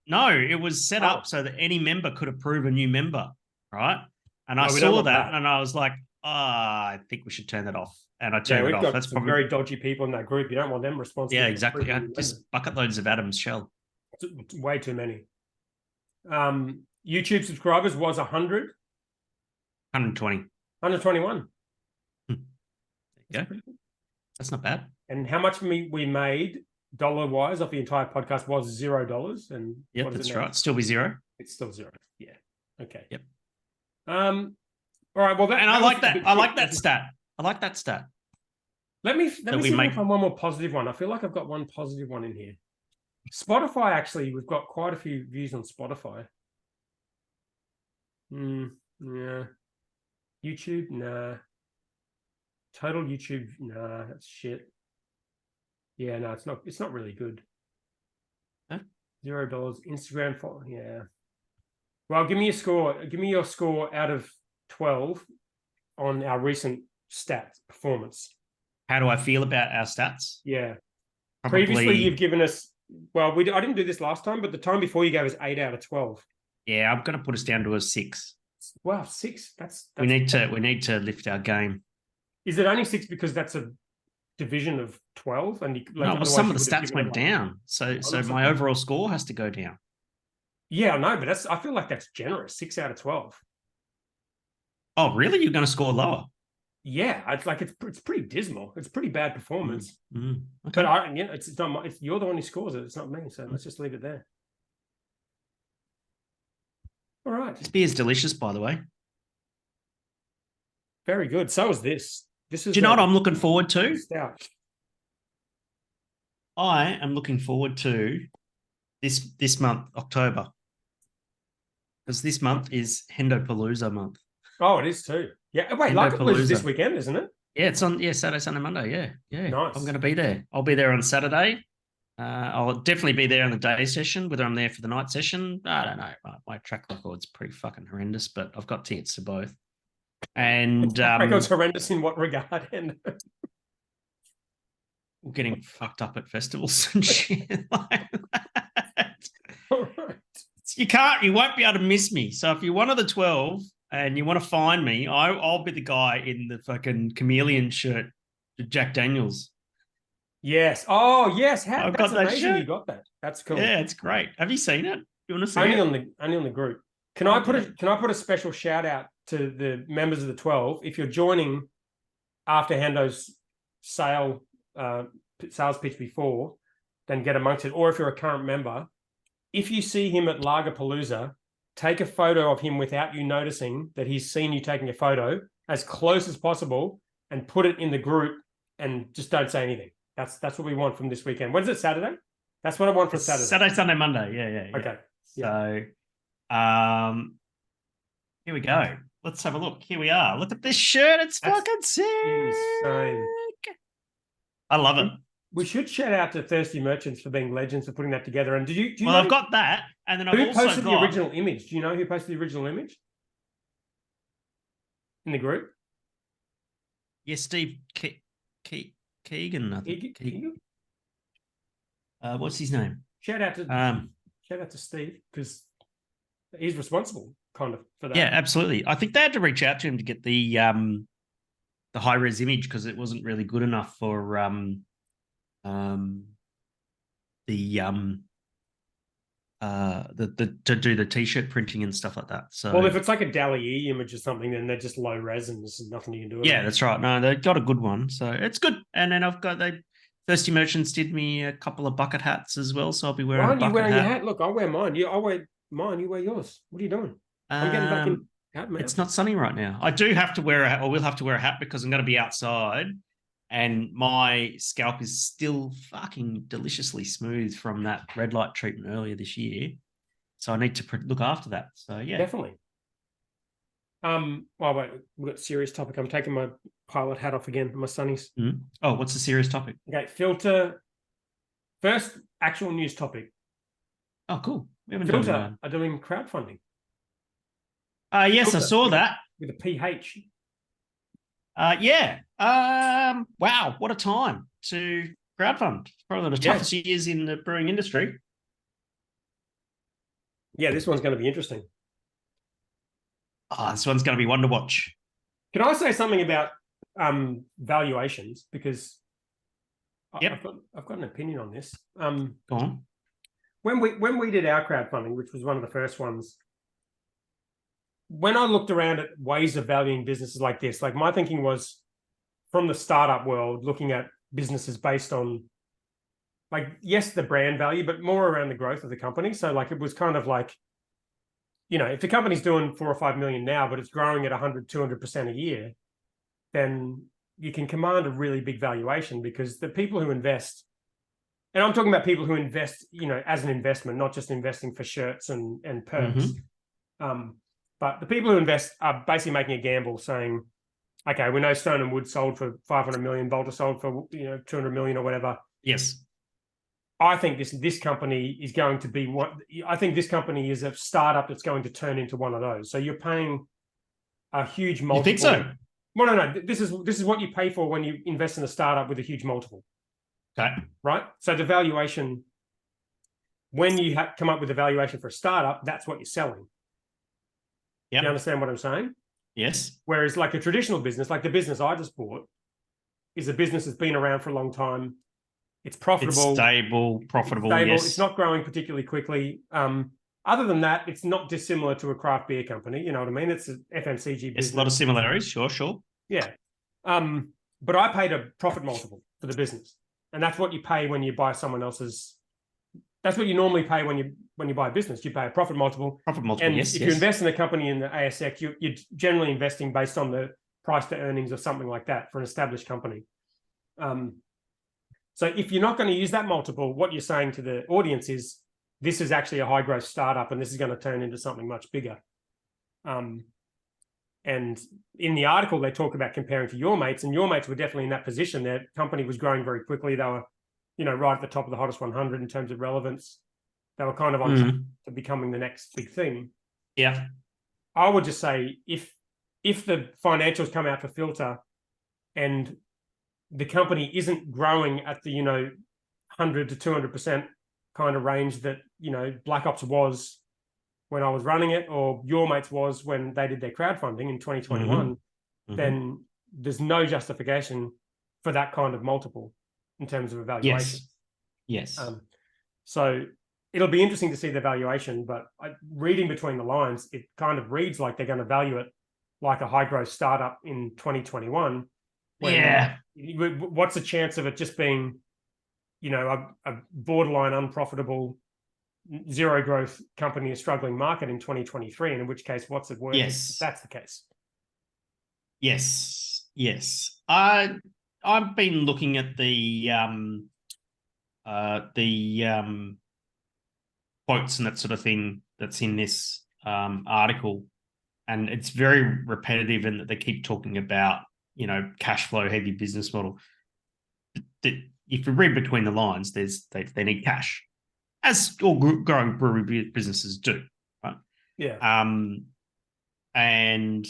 Speaker 2: No, it was set up so that any member could approve a new member, right? And I saw that and I was like, I think we should turn that off. And I turned it off.
Speaker 1: That's probably very dodgy people in that group. You don't want them responsible.
Speaker 2: Yeah, exactly. Just bucket loads of Adam's shell.
Speaker 1: It's way too many. YouTube subscribers was 100.
Speaker 2: 120.
Speaker 1: 121.
Speaker 2: Yeah, that's not bad.
Speaker 1: And how much we made dollar-wise off the entire podcast was $0. And
Speaker 2: yeah, that's right. Still be zero.
Speaker 1: It's still zero. Yeah. Okay.
Speaker 2: Yep.
Speaker 1: All right. Well,
Speaker 2: I like that. I like that stat. I like that stat.
Speaker 1: Let me see if I can find one more positive one. I feel like I've got one positive one in here. Spotify, actually, we've got quite a few views on Spotify. Yeah. YouTube, nah. Total YouTube, nah, that's shit. Yeah, no, it's not really good.
Speaker 2: Huh?
Speaker 1: $0. Instagram follow, yeah. Well, give me a score. Give me your score out of 12 on our recent stats performance.
Speaker 2: How do I feel about our stats?
Speaker 1: Yeah.
Speaker 2: Probably...
Speaker 1: Previously, you've given us, well, I didn't do this last time, but the time before you gave us 8 out of 12.
Speaker 2: Yeah, I'm going to put us down to a 6.
Speaker 1: Wow, 6. That's
Speaker 2: we need to lift our game.
Speaker 1: Is it only 6 because that's a division of 12? And
Speaker 2: some of the stats went down, so my overall score has to go down.
Speaker 1: Yeah, I know, but I feel like that's generous. 6 out of 12.
Speaker 2: Oh, really? You're going to score lower?
Speaker 1: Yeah, it's pretty dismal. It's pretty bad performance.
Speaker 2: Okay.
Speaker 1: But it's not. You're the one who scores it. It's not me. So let's just leave it there. All right.
Speaker 2: This beer is delicious, by the way.
Speaker 1: Very good. So is this. This is.
Speaker 2: Do you know what I'm looking forward to?
Speaker 1: Stout.
Speaker 2: I am looking forward to this month, October, because this month is Hendo Palooza month.
Speaker 1: Oh, it is too. Yeah. Wait, Palooza is this weekend, isn't it?
Speaker 2: Yeah, it's on. Yeah, Saturday, Sunday, Monday. Yeah.
Speaker 1: Nice.
Speaker 2: I'm going to be there. I'll be there on Saturday. I'll definitely be there on the day session. Whether I'm there for the night session, I don't know. My track record's pretty fucking horrendous, but I've got tickets to both. And
Speaker 1: record's horrendous in what regard?
Speaker 2: Getting fucked up at festivals and shit like that.
Speaker 1: All right.
Speaker 2: You won't be able to miss me. So if you're one of the 12 and you want to find me, I'll be the guy in the fucking chameleon shirt to Jack Daniels.
Speaker 1: Yes. Oh, yes.
Speaker 2: I've got that shirt.
Speaker 1: You got that. That's cool.
Speaker 2: Yeah, it's great. Have you seen it? You want to see
Speaker 1: it?
Speaker 2: Only
Speaker 1: on the group. Can I put a special shout out to the members of the 12? If you're joining after Hendo's sales pitch before, then get amongst it. Or if you're a current member, if you see him at Lagerpalooza, take a photo of him without you noticing that he's seen you taking a photo as close as possible and put it in the group and just don't say anything. That's what we want from this weekend. When is it, Saturday? That's what I want for Saturday.
Speaker 2: Saturday, Sunday, Monday. Yeah.
Speaker 1: Okay.
Speaker 2: So, here we go. Let's have a look. Here we are. Look at this shirt. It's fucking sick.
Speaker 1: Insane.
Speaker 2: I love it.
Speaker 1: We should shout out to Thirsty Merchants for being legends for putting that together. And do you
Speaker 2: Well,
Speaker 1: know
Speaker 2: I've got that, and then I've
Speaker 1: who
Speaker 2: also
Speaker 1: posted
Speaker 2: got
Speaker 1: the original image? Do you know who posted the original image in the group?
Speaker 2: Steve Keegan. I think.
Speaker 1: Keegan?
Speaker 2: What's his name?
Speaker 1: Shout out to Steve, because he's responsible kind of for that.
Speaker 2: Yeah, absolutely. I think they had to reach out to him to get the high res image because it wasn't really good enough for to do the t-shirt printing and stuff like that. So
Speaker 1: well, if it's like a DALL-E image or something, then they're just low res and there's nothing you can do.
Speaker 2: Yeah, that's right. No, they got a good one, so it's good. And then I've got Thirsty Merchants did me a couple of bucket hats as well, so I'll be wearing a bucket
Speaker 1: you wearing
Speaker 2: hat.
Speaker 1: your hat? Look, I wear mine. I wear mine. You wear yours. What are you doing? I'm getting back in hat mode.
Speaker 2: It's not sunny right now. I do have to wear a hat, or will have to wear a hat because I'm going to be outside, and my scalp is still fucking deliciously smooth from that red light treatment earlier this year. So I need to look after that. So yeah,
Speaker 1: definitely. Well, wait, we've got a serious topic. I'm taking my pilot hat off again. My sunnies.
Speaker 2: Mm-hmm. Oh, what's the serious topic?
Speaker 1: Okay, Philter. First actual news topic.
Speaker 2: Oh, cool. We haven't
Speaker 1: Philter
Speaker 2: done
Speaker 1: are doing crowdfunding.
Speaker 2: Yes,
Speaker 1: Philter
Speaker 2: I saw that.
Speaker 1: With a PH.
Speaker 2: Yeah. Wow, what a time to crowdfund. Probably the toughest years in the brewing industry.
Speaker 1: Yeah, this one's going to be interesting.
Speaker 2: Oh, this one's going to be one to watch.
Speaker 1: Can I say something about valuations? Because I've got an opinion on this.
Speaker 2: Go on.
Speaker 1: When we did our crowdfunding, which was one of the first ones, when I looked around at ways of valuing businesses like this, like my thinking was from the startup world, looking at businesses based on, like, yes, the brand value, but more around the growth of the company. So like it was kind of like, you know, if the company's doing 4 or 5 million now, but it's growing at 100, 200% a year, then you can command a really big valuation, because the people who invest, and I'm talking about people who invest, you know, as an investment, not just investing for shirts and perks. Mm-hmm. But the people who invest are basically making a gamble, saying, okay, we know Stone and Wood sold for 500 million, Bolter sold for 200 million or whatever.
Speaker 2: Yes.
Speaker 1: I think this company is going to be what I think this company is a startup that's going to turn into one of those. So you're paying a huge multiple.
Speaker 2: You think so?
Speaker 1: Well, no. This is what you pay for when you invest in a startup with a huge multiple.
Speaker 2: Okay.
Speaker 1: Right. So the valuation, when you come up with a valuation for a startup, that's what you're selling.
Speaker 2: Yeah.
Speaker 1: You understand what I'm saying?
Speaker 2: Yes.
Speaker 1: Whereas like a traditional business, like the business I just bought, is a business that's been around for a long time. It's profitable.
Speaker 2: It's stable, profitable, yes.
Speaker 1: It's not growing particularly quickly. Other than that, it's not dissimilar to a craft beer company. You know what I mean? It's an FMCG business.
Speaker 2: It's a lot of similarities, sure.
Speaker 1: Yeah. But I paid a profit multiple for the business. And that's what you pay when you buy someone else's. That's what you normally pay when you buy a business. You pay a profit multiple.
Speaker 2: Profit multiple,
Speaker 1: and
Speaker 2: yes.
Speaker 1: If you invest in a company in the ASX, you're generally investing based on the price to earnings or something like that for an established company. So if you're not going to use that multiple, what you're saying to the audience is, this is actually a high growth startup and this is going to turn into something much bigger. And in the article, they talk about comparing to your mates, and your mates were definitely in that position. Their company was growing very quickly. They were, right at the top of the hottest 100 in terms of relevance. They were kind of on track to becoming the next big thing.
Speaker 2: Yeah.
Speaker 1: I would just say, if the financials come out for Philter and the company isn't growing at the 100 to 200% kind of range that Black Ops was when I was running it, or your mates was when they did their crowdfunding in 2021, then there's no justification for that kind of multiple in terms of evaluation.
Speaker 2: Yes.
Speaker 1: So it'll be interesting to see the valuation, but reading between the lines, it kind of reads like they're going to value it like a high growth startup in 2021. What's the chance of it just being, a borderline unprofitable, zero growth company, a struggling market in 2023? And in which case, what's it worth?
Speaker 2: Yes,
Speaker 1: if that's the case.
Speaker 2: Yes. I've been looking at the quotes and that sort of thing that's in this article, and it's very repetitive in that they keep talking about cash flow heavy business model. if you read between the lines, they need cash, as all growing brewery businesses do, right?
Speaker 1: Yeah.
Speaker 2: And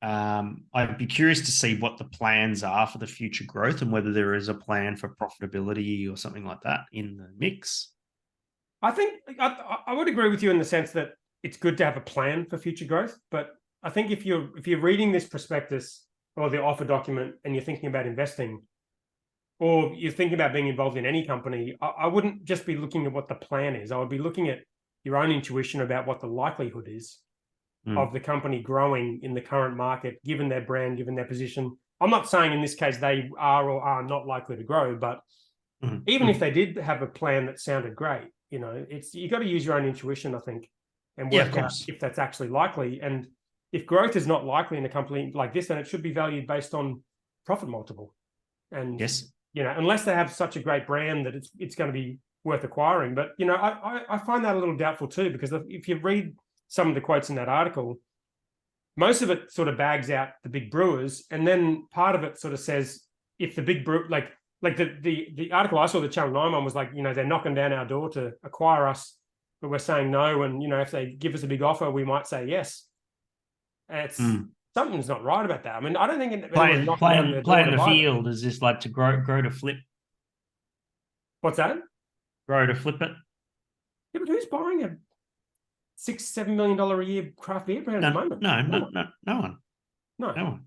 Speaker 2: I'd be curious to see what the plans are for the future growth and whether there is a plan for profitability or something like that in the mix.
Speaker 1: I think I would agree with you in the sense that it's good to have a plan for future growth. But I think if you're reading this prospectus or the offer document and you're thinking about investing, or you're thinking about being involved in any company, I wouldn't just be looking at what the plan is. I would be looking at your own intuition about what the likelihood is of the company growing in the current market, given their brand, given their position. I'm not saying in this case they are or are not likely to grow, but even if they did have a plan that sounded great, you got to use your own intuition, I think, and work out if that's actually likely. And if growth is not likely in a company like this, then it should be valued based on profit multiple. And unless they have such a great brand that it's going to be worth acquiring. But I find that a little doubtful too, because if you read some of the quotes in that article, most of it sort of bags out the big brewers, and then part of it sort of says if the big brew like the article I saw, the Channel 9 one, was like, they're knocking down our door to acquire us, but we're saying no, and if they give us a big offer, we might say yes. It's something's not right about that. I mean, I don't think
Speaker 2: playing the field is just like to grow to flip.
Speaker 1: What's that?
Speaker 2: Grow to flip it.
Speaker 1: Yeah, but who's buying a $6-7 million a year craft beer brand at the moment?
Speaker 2: No one. No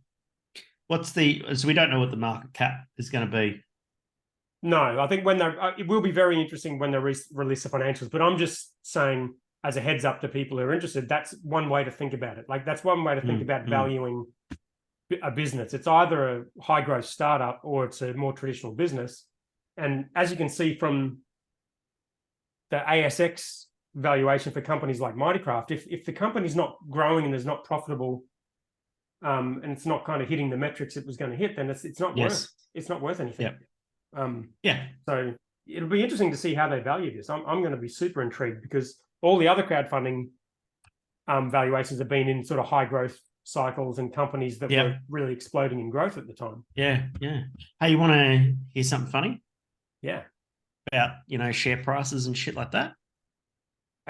Speaker 2: one. So we don't know what the market cap is going to be.
Speaker 1: No, I think it will be very interesting when they release the financials. But I'm just saying, as a heads up to people who are interested, that's one way to think about it. Like, that's one way to think about valuing a business. It's either a high growth startup or it's a more traditional business. And as you can see from the ASX valuation for companies like Mighty Craft, if the company's not growing and is not profitable, and it's not kind of hitting the metrics it was going to hit, then it's not worth anything. So it'll be interesting to see how they value this. I'm going to be super intrigued, because all the other crowdfunding valuations have been in sort of high growth cycles and companies that were really exploding in growth at the time.
Speaker 2: Hey, you want to hear something funny? About share prices and shit like that?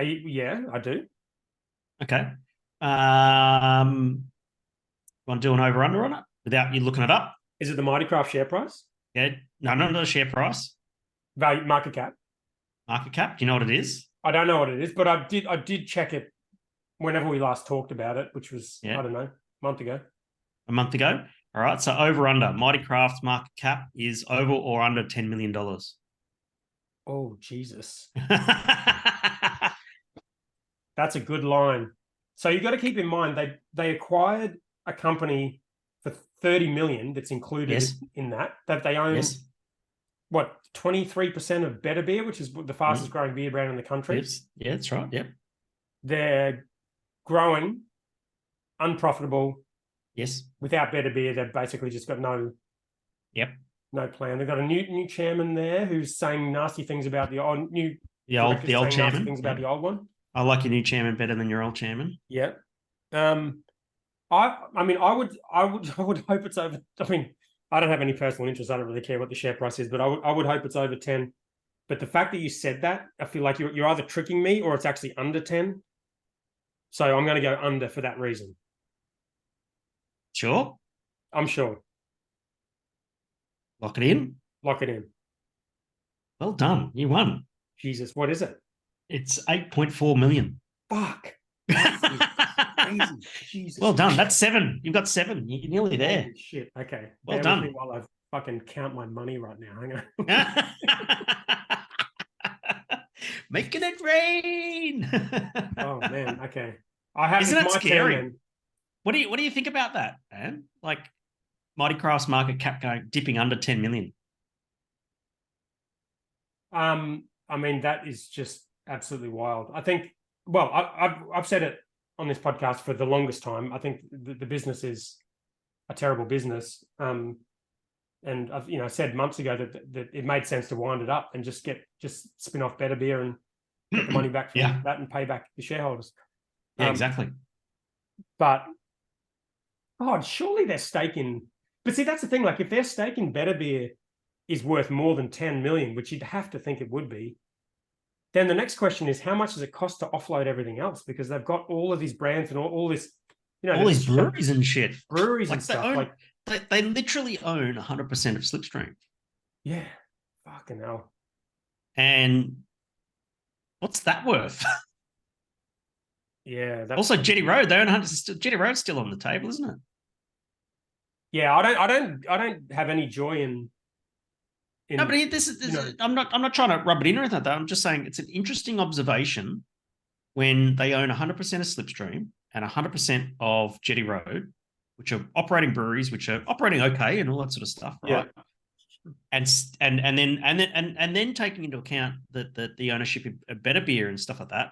Speaker 1: Yeah, I do.
Speaker 2: Okay. Want to do an over-under on it without you looking it up?
Speaker 1: Is it the Mighty Craft share price?
Speaker 2: Yeah. No, not the share price.
Speaker 1: Value, market cap.
Speaker 2: Market cap. Do you know what it is?
Speaker 1: I don't know what it is, but I did check it whenever we last talked about it, which was, I don't know, a month ago.
Speaker 2: A month ago? All right. So over-under. Mighty Craft's market cap is over or under $10 million.
Speaker 1: Oh, Jesus. That's a good line. So you got to keep in mind, they acquired a company for 30 million that's included in that they own, what, 23% of BatB, which is the fastest growing beer brand in the country.
Speaker 2: Yeah, that's right. Yep.
Speaker 1: They're growing, unprofitable.
Speaker 2: Yes.
Speaker 1: Without BatB, they've basically just got no plan. They've got a new chairman there who's saying nasty things about the old chairman. Things about the old one.
Speaker 2: I like your new chairman better than your old chairman.
Speaker 1: Yeah. I mean, I would hope it's over. I mean, I don't have any personal interest. I don't really care what the share price is, but I would hope it's over 10. But the fact that you said that, I feel like you're either tricking me or it's actually under 10. So I'm going to go under for that reason.
Speaker 2: Sure?
Speaker 1: I'm sure.
Speaker 2: Lock it in?
Speaker 1: Lock it in.
Speaker 2: Well done. You won.
Speaker 1: Jesus, what is it?
Speaker 2: It's 8.4 million.
Speaker 1: Fuck. Crazy. Jesus.
Speaker 2: Well done. That's 7. You've got 7. You're nearly there.
Speaker 1: Holy shit. Okay.
Speaker 2: Well done.
Speaker 1: While I fucking count my money right now. Hang
Speaker 2: on. Making it rain.
Speaker 1: Oh man. Okay. Isn't
Speaker 2: it scary? What do you think about that, man? Like, Mighty Craft's market cap dipping under 10 million.
Speaker 1: I mean, that is just absolutely wild. I think, well, I've said it on this podcast for the longest time. I think the business is a terrible business. And I've said months ago that it made sense to wind it up and just spin off BatB and get the money back from that and pay back the shareholders.
Speaker 2: Yeah, exactly.
Speaker 1: But surely they're staking. But see, that's the thing. Like, if they're staking BatB is worth more than 10 million, which you'd have to think it would be, then the next question is how much does it cost to offload everything else? Because they've got all of these brands and all this,
Speaker 2: all these breweries and shit.
Speaker 1: Breweries and stuff.
Speaker 2: They literally own 100% of Slipstream.
Speaker 1: Yeah. Fucking hell.
Speaker 2: And what's that worth?
Speaker 1: Yeah.
Speaker 2: Also, Jetty Road, they own 100%. Jetty Road's still on the table, isn't it?
Speaker 1: Yeah, I don't have any joy in
Speaker 2: no, but I'm not trying to rub it in or anything like that. I'm just saying it's an interesting observation when they own 100% of Slipstream and 100% of Jetty Road, which are operating breweries, which are operating okay and all that sort of stuff, right?
Speaker 1: Yeah.
Speaker 2: And then taking into account the ownership of BatB and stuff like that,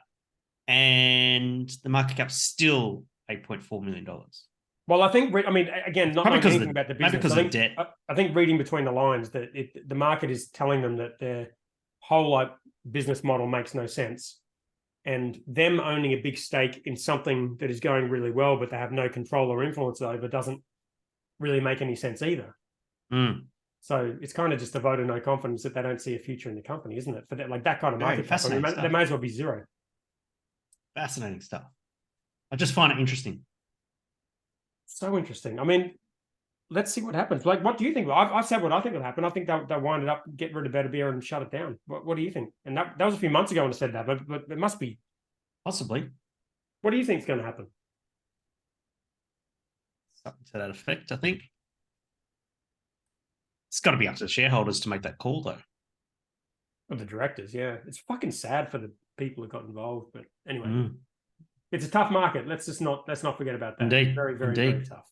Speaker 2: and the market cap's still $8.4 million.
Speaker 1: Well, I think, I mean, again, not knowing anything about the business.
Speaker 2: Maybe because of debt.
Speaker 1: I think reading between the lines that the market is telling them that their whole business model makes no sense. And them owning a big stake in something that is going really well, but they have no control or influence over, doesn't really make any sense either.
Speaker 2: Mm.
Speaker 1: So it's kind of just a vote of no confidence that they don't see a future in the company, isn't it? For that, like that kind of market cap, they may as well be zero.
Speaker 2: Fascinating stuff. I just find it interesting.
Speaker 1: So interesting. I mean, let's see what happens. Like, what do you think? I've said what I think will happen. I think they'll wind it up, get rid of BatB and shut it down. What do you think? And that was a few months ago when I said that, but it must be.
Speaker 2: Possibly.
Speaker 1: What do you think is going to happen?
Speaker 2: Something to that effect, I think. It's got to be up to the shareholders to make that call, though.
Speaker 1: Or the directors, yeah. It's fucking sad for the people who got involved, but anyway. It's a tough market. Let's not forget about that.
Speaker 2: Indeed.
Speaker 1: Very, very, very tough.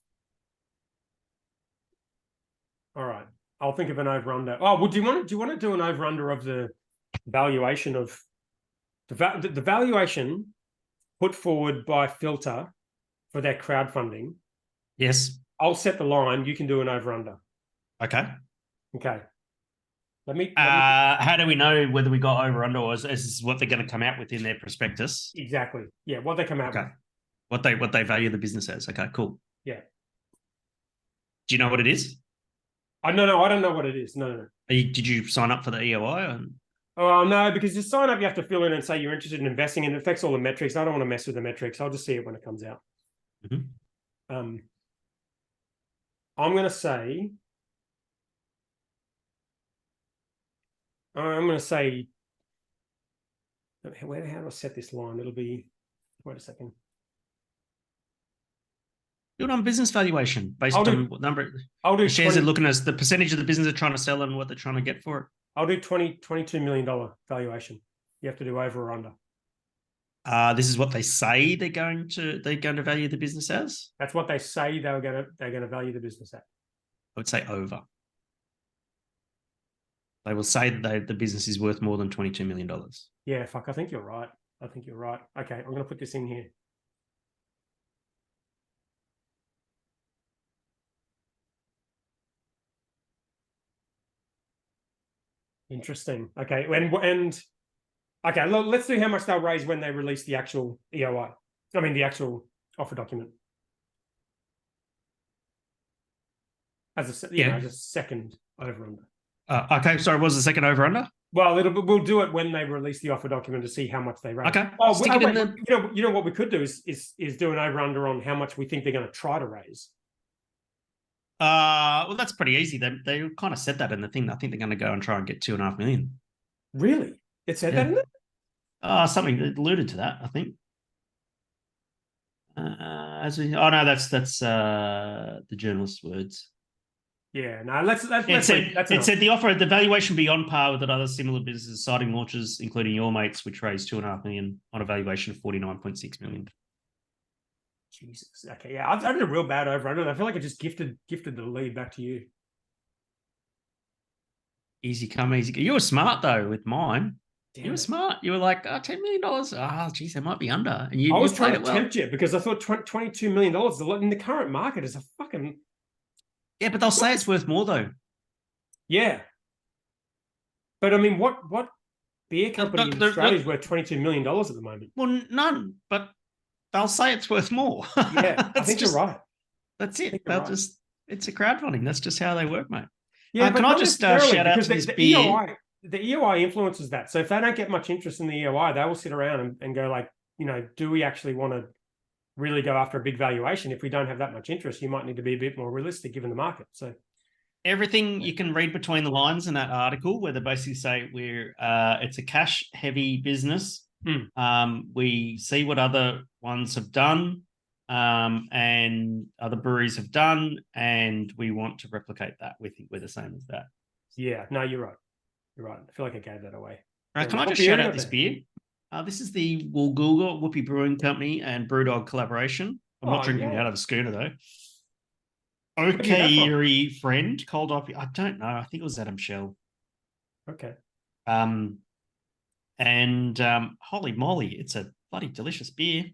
Speaker 1: All right. I'll think of an over-under. Oh, well, do you want to do an over-under of the valuation of the valuation put forward by Philter for their crowdfunding?
Speaker 2: Yes.
Speaker 1: I'll set the line. You can do an over-under.
Speaker 2: Okay.
Speaker 1: Okay. Let me
Speaker 2: how do we know whether we got over or under, or is this what they're going to come out with in their prospectus?
Speaker 1: Exactly. Yeah, what they come out with.
Speaker 2: What they value the business as. Okay, cool.
Speaker 1: Yeah.
Speaker 2: Do you know what it is?
Speaker 1: No, I don't know what it is. No.
Speaker 2: Did you sign up for the EOI?
Speaker 1: Oh, no, because you sign up, you have to fill in and say you're interested in investing, and it affects all the metrics. I don't want to mess with the metrics. I'll just see it when it comes out.
Speaker 2: Mm-hmm.
Speaker 1: I'm going to say, how do I set this line? It'll be, wait a second.
Speaker 2: Do it on business valuation based on what number.
Speaker 1: I'll do
Speaker 2: the shares 20, are looking as the percentage of the business they're trying to sell and what they're trying to get for it.
Speaker 1: I'll do $22 million valuation. You have to do over or under.
Speaker 2: This is what they say they're going to value the business as.
Speaker 1: That's what they say they're going to value the business at.
Speaker 2: I would say over. They will say that the business is worth more than $22 million.
Speaker 1: Yeah, fuck. I think you're right. Okay, I'm going to put this in here. Interesting. Okay, and okay, let's see how much they'll raise when they release the actual EOI. I mean, the actual offer document. As a second over under.
Speaker 2: Okay, sorry, what was the second over under?
Speaker 1: Well, we'll do it when they release the offer document to see how much they raise.
Speaker 2: Okay.
Speaker 1: Oh, you know what we could do is do an over under on how much we think they're going to try to raise.
Speaker 2: Well, that's pretty easy. They kind of said that in the thing. I think they're going to go and try and get 2.5 million.
Speaker 1: Really? It said that in it?
Speaker 2: Something that alluded to that, I think. No, that's the journalist's words.
Speaker 1: Yeah, no, let's
Speaker 2: it said the offer, the valuation be on par with other similar businesses, citing launches, including Your Mates, which raised 2.5 million on a valuation of 49.6 million.
Speaker 1: Jesus. Okay, yeah, I did a real bad over under. I feel like I just gifted the lead back to you.
Speaker 2: Easy come, easy go. You were smart though with mine.
Speaker 1: Damn,
Speaker 2: you were smart. You were like, $10 million. Oh, geez, they might be under. And
Speaker 1: I was trying to tempt you because I thought $22 million in the current market is a fucking.
Speaker 2: Yeah, but they'll say it's worth more though.
Speaker 1: Yeah. But I mean, what beer company in Australia is worth $22 million at the moment?
Speaker 2: Well, none, but they'll say it's worth more.
Speaker 1: Yeah, I think you're right.
Speaker 2: That's it. It's a crowdfunding. That's just how they work, mate.
Speaker 1: Yeah, but
Speaker 2: can I
Speaker 1: not
Speaker 2: just
Speaker 1: necessarily,
Speaker 2: shout out
Speaker 1: because
Speaker 2: to this
Speaker 1: the
Speaker 2: beer?
Speaker 1: EOI influences that. So if they don't get much interest in the EOI, they will sit around and go like, do we actually want to really go after a big valuation? If we don't have that much interest, you might need to be a bit more realistic given the market. So
Speaker 2: everything you can read between the lines in that article, where they basically say it's a cash heavy business. We see what other ones have done, and other breweries have done, and we want to replicate that. We think we're the same as that.
Speaker 1: Yeah, no, you're right. You're right. I feel like I gave that away.
Speaker 2: Can I just shout out this beer? This is the Woolgoolga Whoopie Brewing Company and Brewdog collaboration. I'm not drinking out of a schooner though. Okay, friend, cold IPA. I don't know. I think it was Adam Shell.
Speaker 1: Okay.
Speaker 2: Holy moly, it's a bloody delicious beer.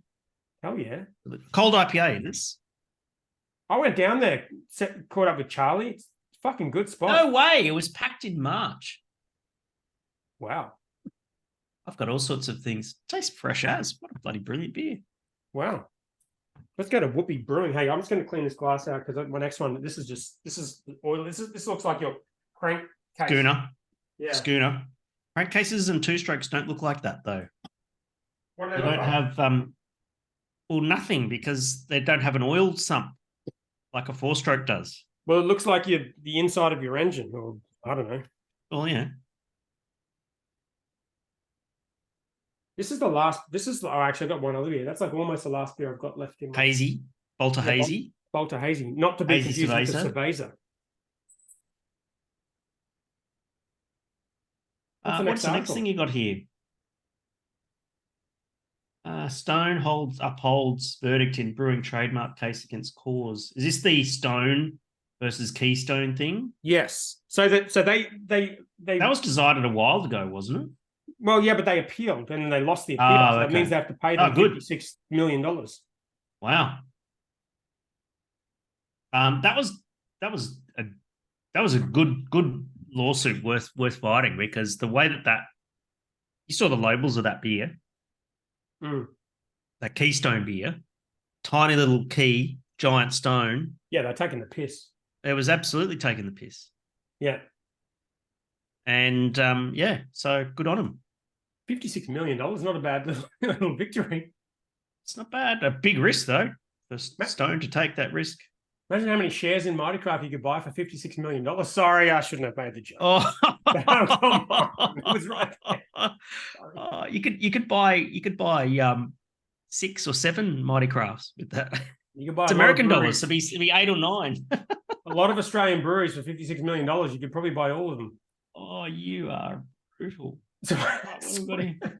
Speaker 1: Oh yeah.
Speaker 2: Cold IPA it is.
Speaker 1: I went down there, caught up with Charlie. It's a fucking good spot.
Speaker 2: No way. It was packed in March.
Speaker 1: Wow.
Speaker 2: I've got all sorts of things. Tastes fresh as. What a bloody brilliant beer.
Speaker 1: Wow. Let's go to Whoopie Brewing. Hey, I'm just going to clean this glass out because my next one, this is oil. This looks like your crank case.
Speaker 2: Schooner.
Speaker 1: Yeah.
Speaker 2: Schooner. Crank cases and two strokes don't look like that though.
Speaker 1: What
Speaker 2: they don't have nothing, because they don't have an oil sump like a four-stroke does.
Speaker 1: Well, it looks like the inside of your engine, or I don't know.
Speaker 2: Oh yeah.
Speaker 1: This is the last. Actually, I got one other beer. That's like almost the last beer I've got left in my
Speaker 2: hazy. Philter hazy.
Speaker 1: Philter hazy, not to be
Speaker 2: hazy
Speaker 1: confused
Speaker 2: cerveza.
Speaker 1: with the cerveza.
Speaker 2: What's the next thing you got here? Stone upholds verdict in brewing trademark case against Coors. Is this the Stone versus Keystone thing?
Speaker 1: Yes. So they
Speaker 2: that was decided a while ago, wasn't it?
Speaker 1: Well, yeah, but they appealed and they lost the appeal. So that means they have to pay them $56 million.
Speaker 2: Wow. That was a good lawsuit worth fighting, because the way that you saw the labels of that beer, that Keystone beer, tiny little key, giant stone.
Speaker 1: Yeah, they're taking the piss.
Speaker 2: It was absolutely taking the piss.
Speaker 1: Yeah.
Speaker 2: And so good on them.
Speaker 1: $56 million, not a bad little victory.
Speaker 2: It's not bad. A big risk though, for Stone to take that risk.
Speaker 1: Imagine how many shares in Mighty Craft you could buy for $56 million. Sorry, I shouldn't have made the joke.
Speaker 2: Oh,
Speaker 1: come on. It was right
Speaker 2: there. You could buy 6 or 7 Mighty Crafts with that.
Speaker 1: You could buy
Speaker 2: it's American dollars, so it'd be 8 or 9.
Speaker 1: A lot of Australian breweries for $56 million. You could probably buy all of them.
Speaker 2: Oh, you are brutal.
Speaker 1: Cerveza.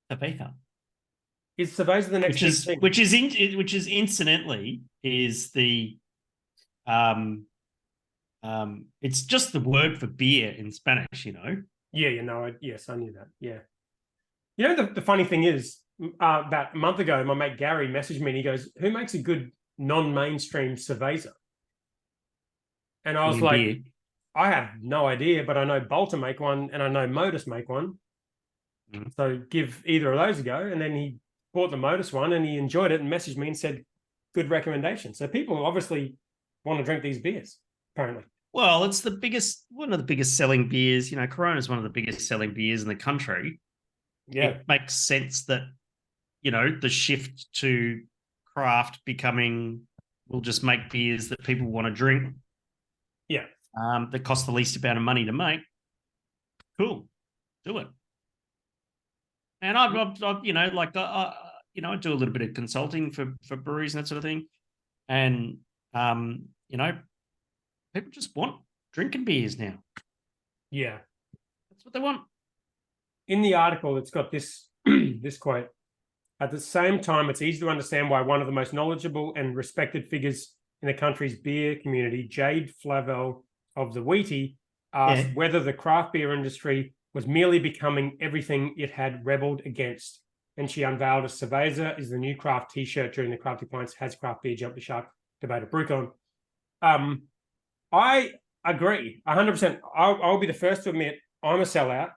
Speaker 2: Cerveza.
Speaker 1: Is cerveza the next thing?
Speaker 2: Which is incidentally is the it's just the word for beer in Spanish, you know.
Speaker 1: Yeah, yes, I knew that. Yeah. You know, the funny thing is, about a month ago, my mate Gary messaged me and he goes, "Who makes a good non-mainstream cerveza?" And I was like, beer? I have no idea, but I know Bolter make one and I know Modus make one. So give either of those a go. And then he bought the Modus one and he enjoyed it and messaged me and said, good recommendation. So people obviously want to drink these beers, apparently.
Speaker 2: Well, it's one of the biggest selling beers. You know, Corona is one of the biggest selling beers in the country.
Speaker 1: Yeah.
Speaker 2: It makes sense that, you know, the shift to craft will just make beers that people want to drink.
Speaker 1: Yeah.
Speaker 2: That cost the least amount of money to make. Cool. Do it. And I do a little bit of consulting for breweries and that sort of thing. And, people just want drinking beers now.
Speaker 1: Yeah.
Speaker 2: That's what they want.
Speaker 1: In the article, it's got this, this quote. At the same time, it's easy to understand why one of the most knowledgeable and respected figures in the country's beer community, Jade Flavel of the Wheatie, asked whether the craft beer industry was merely becoming everything it had rebelled against. And she unveiled a cerveza is the new craft t-shirt during the Crafty Pints Has Craft Beer Jump the Shark debate at BrewCon. I agree 100%. I'll be the first to admit I'm a sellout,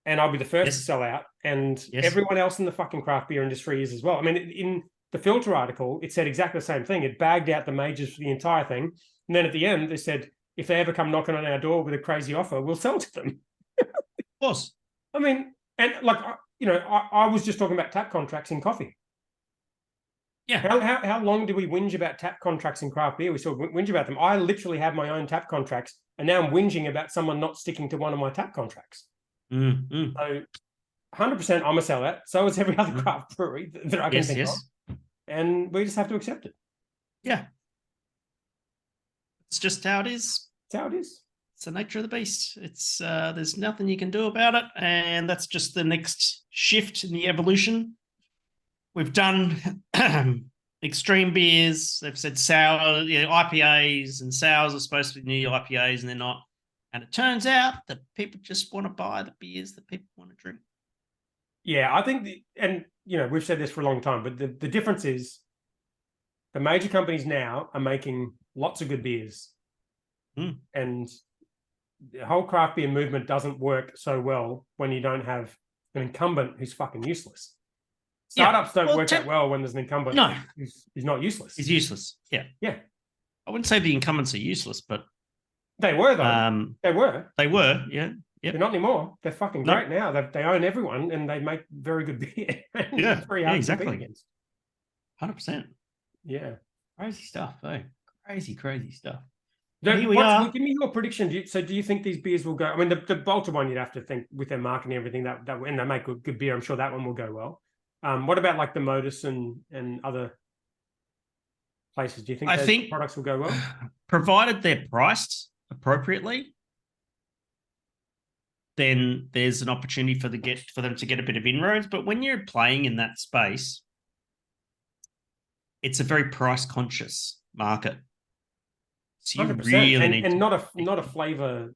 Speaker 1: and I'll be the first to sell out, and everyone else in the fucking craft beer industry is as well. I mean, in the Philter article, it said exactly the same thing. It bagged out the majors for the entire thing. And then at the end, they said, if they ever come knocking on our door with a crazy offer, we'll sell to them.
Speaker 2: Of course.
Speaker 1: I mean, and like, I was just talking about tap contracts in coffee.
Speaker 2: Yeah.
Speaker 1: How long do we whinge about tap contracts in craft beer? We sort of whinge about them. I literally have my own tap contracts, and now I'm whinging about someone not sticking to one of my tap contracts.
Speaker 2: Mm-hmm.
Speaker 1: So 100% I'm a sellout. So is every other craft brewery that I can think of. And we just have to accept it.
Speaker 2: Yeah. It's just how it is.
Speaker 1: It's how it is.
Speaker 2: It's the nature of the beast. It's there's nothing you can do about it. And that's just the next shift in the evolution. We've done extreme beers. They've said sour, IPAs and sours are supposed to be new IPAs, and they're not. And it turns out that people just want to buy the beers that people want to drink.
Speaker 1: Yeah, I think, we've said this for a long time, but the difference is the major companies now are making lots of good beers. And the whole craft beer movement doesn't work so well when you don't have an incumbent who's fucking useless. Startups don't work out well when there's an incumbent who's not useless.
Speaker 2: He's useless. Yeah.
Speaker 1: Yeah.
Speaker 2: I wouldn't say the incumbents are useless, but
Speaker 1: they were, though. They were,
Speaker 2: yeah. Yep.
Speaker 1: They're not anymore. They're fucking great now. They own everyone, and they make very good beer.
Speaker 2: Yeah,
Speaker 1: very hard
Speaker 2: exactly.
Speaker 1: to compete against.
Speaker 2: 100%.
Speaker 1: Yeah.
Speaker 2: Crazy stuff, though. Crazy stuff.
Speaker 1: Here we are. Give me your prediction. Do you think these beers will go? I mean, the Bolter one, you'd have to think with their marketing and everything that and they make good beer. I'm sure that one will go well. What about like the Modus and other places? Do you think those products will go well?
Speaker 2: Provided they're priced appropriately, then there's an opportunity for them to get a bit of inroads. But when you're playing in that space, it's a very price conscious market. So you
Speaker 1: 100%.
Speaker 2: really need
Speaker 1: not a flavor.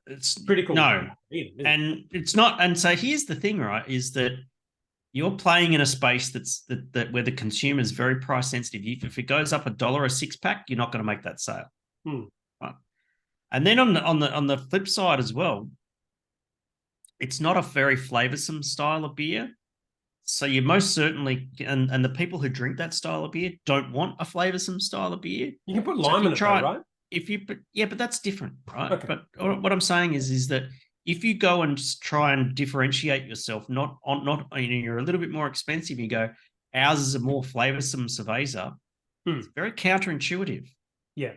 Speaker 2: It's
Speaker 1: critical.
Speaker 2: No,
Speaker 1: either,
Speaker 2: and it's not. And so here's the thing, right? Is that you're playing in a space that's where the consumer is very price sensitive. If it goes up $1 a 6-pack, you're not going to make that sale. Right? And then on the flip side as well, it's not a very flavoursome style of beer. So you most certainly, and the people who drink that style of beer don't want a flavoursome style of beer.
Speaker 1: You can put lime in it, right?
Speaker 2: But that's different, right?
Speaker 1: Okay.
Speaker 2: But what I'm saying is that if you go and just try and differentiate yourself, you're a little bit more expensive, you go, ours is a more flavoursome cerveza. It's very counterintuitive.
Speaker 1: Yeah.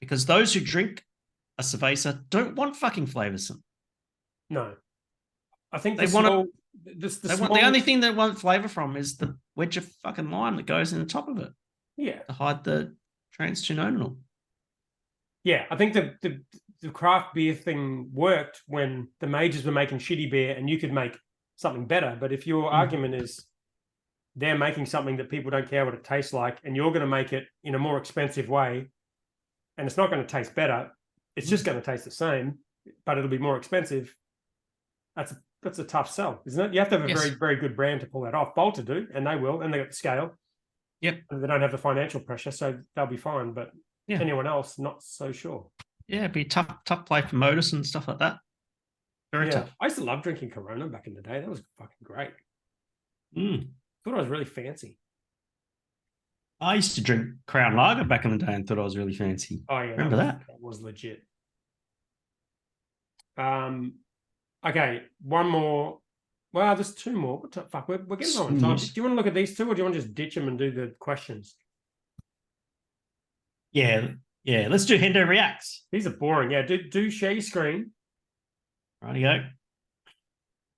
Speaker 2: Because those who drink a cerveza don't want fucking flavoursome.
Speaker 1: No. I think
Speaker 2: they want the only thing they want flavour from is the wedge of fucking lime that goes in the top of it.
Speaker 1: Yeah.
Speaker 2: To hide the trans-genominal.
Speaker 1: Yeah, I think the craft beer thing worked when the majors were making shitty beer and you could make something better. But if your argument is they're making something that people don't care what it tastes like and you're going to make it in a more expensive way and it's not going to taste better, it's just going to taste the same, but it'll be more expensive. That's a tough sell, isn't it? You have to have a very, very good brand to pull that off. Bolter do, and they will, and they got the scale.
Speaker 2: Yep.
Speaker 1: They don't have the financial pressure, so they'll be fine. But anyone else, not so sure. Yeah,
Speaker 2: it'd be tough play for Modus and stuff like that. Very tough.
Speaker 1: I used to love drinking Corona back in the day. That was fucking great. Thought I was really fancy.
Speaker 2: I used to drink Crown Lager back in the day and thought I was really fancy.
Speaker 1: Oh yeah,
Speaker 2: remember that?
Speaker 1: That was legit. Okay, one more. Well, there's two more. What the fuck? We're getting on time. Do you want to look at these two, or do you want to just ditch them and do the questions?
Speaker 2: Yeah. Let's do Hendo Reacts.
Speaker 1: These are boring. Yeah, do share your screen.
Speaker 2: Rightio.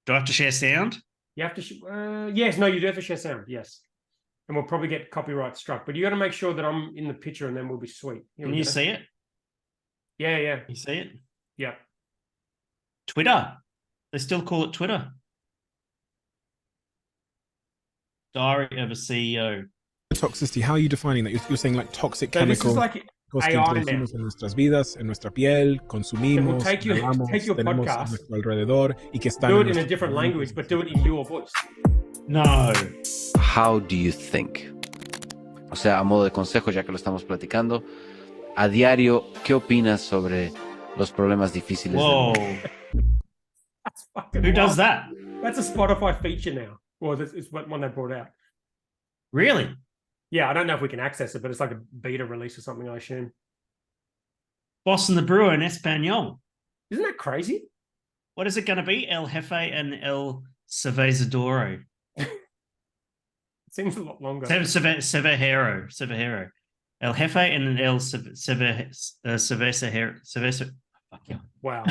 Speaker 2: Do I have to share sound?
Speaker 1: You have to. Yes, no, you do have to share sound. Yes, and we'll probably get copyright struck. But you got to make sure that I'm in the picture, and then we'll be sweet.
Speaker 2: Can you see it?
Speaker 1: Yeah.
Speaker 2: You see it?
Speaker 1: Yeah.
Speaker 2: Twitter. They still call it Twitter. Diary of a CEO.
Speaker 3: Toxicity, how are you defining that? You're saying like toxic chemicals.
Speaker 1: This is like AI now.
Speaker 3: En nuestras vidas, en nuestra piel, consumimos,
Speaker 1: take your
Speaker 3: tenemos a
Speaker 1: podcast,
Speaker 3: nuestro alrededor y que están
Speaker 1: do it in a different language, but do it in your voice.
Speaker 2: No.
Speaker 4: How do you think? O sea, a modo de consejo, ya que lo estamos platicando, a diario, ¿qué opinas sobre los problemas difíciles?
Speaker 2: Whoa.
Speaker 1: That's fucking
Speaker 2: Who
Speaker 1: wild.
Speaker 2: does that?
Speaker 1: That's a Spotify feature now. Well, it's one they brought out.
Speaker 2: Really?
Speaker 1: Yeah, I don't know if we can access it, but it's like a beta release or something, I assume.
Speaker 2: Boston the Brewer and Espanol.
Speaker 1: Isn't that crazy?
Speaker 2: What is it going to be? El Jefe and El Cervezadoro.
Speaker 1: It seems a lot longer.
Speaker 2: Cervejero. El Jefe and El Cerveza. Fuck yeah.
Speaker 1: Wow.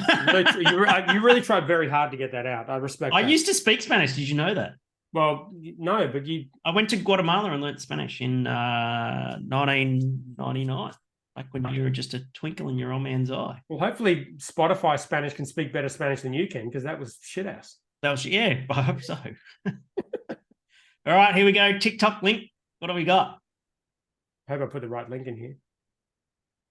Speaker 1: You really tried very hard to get that out. I respect that.
Speaker 2: I used to speak Spanish. Did you know that?
Speaker 1: Well, no, but
Speaker 2: I went to Guatemala and learned Spanish in 1999, back when you were just a twinkle in your old man's eye.
Speaker 1: Well, hopefully Spotify Spanish can speak better Spanish than you can, because that was shit ass.
Speaker 2: That was, yeah, I hope so. All right, here we go. TikTok link. What do we got?
Speaker 1: I hope I put the right link in here.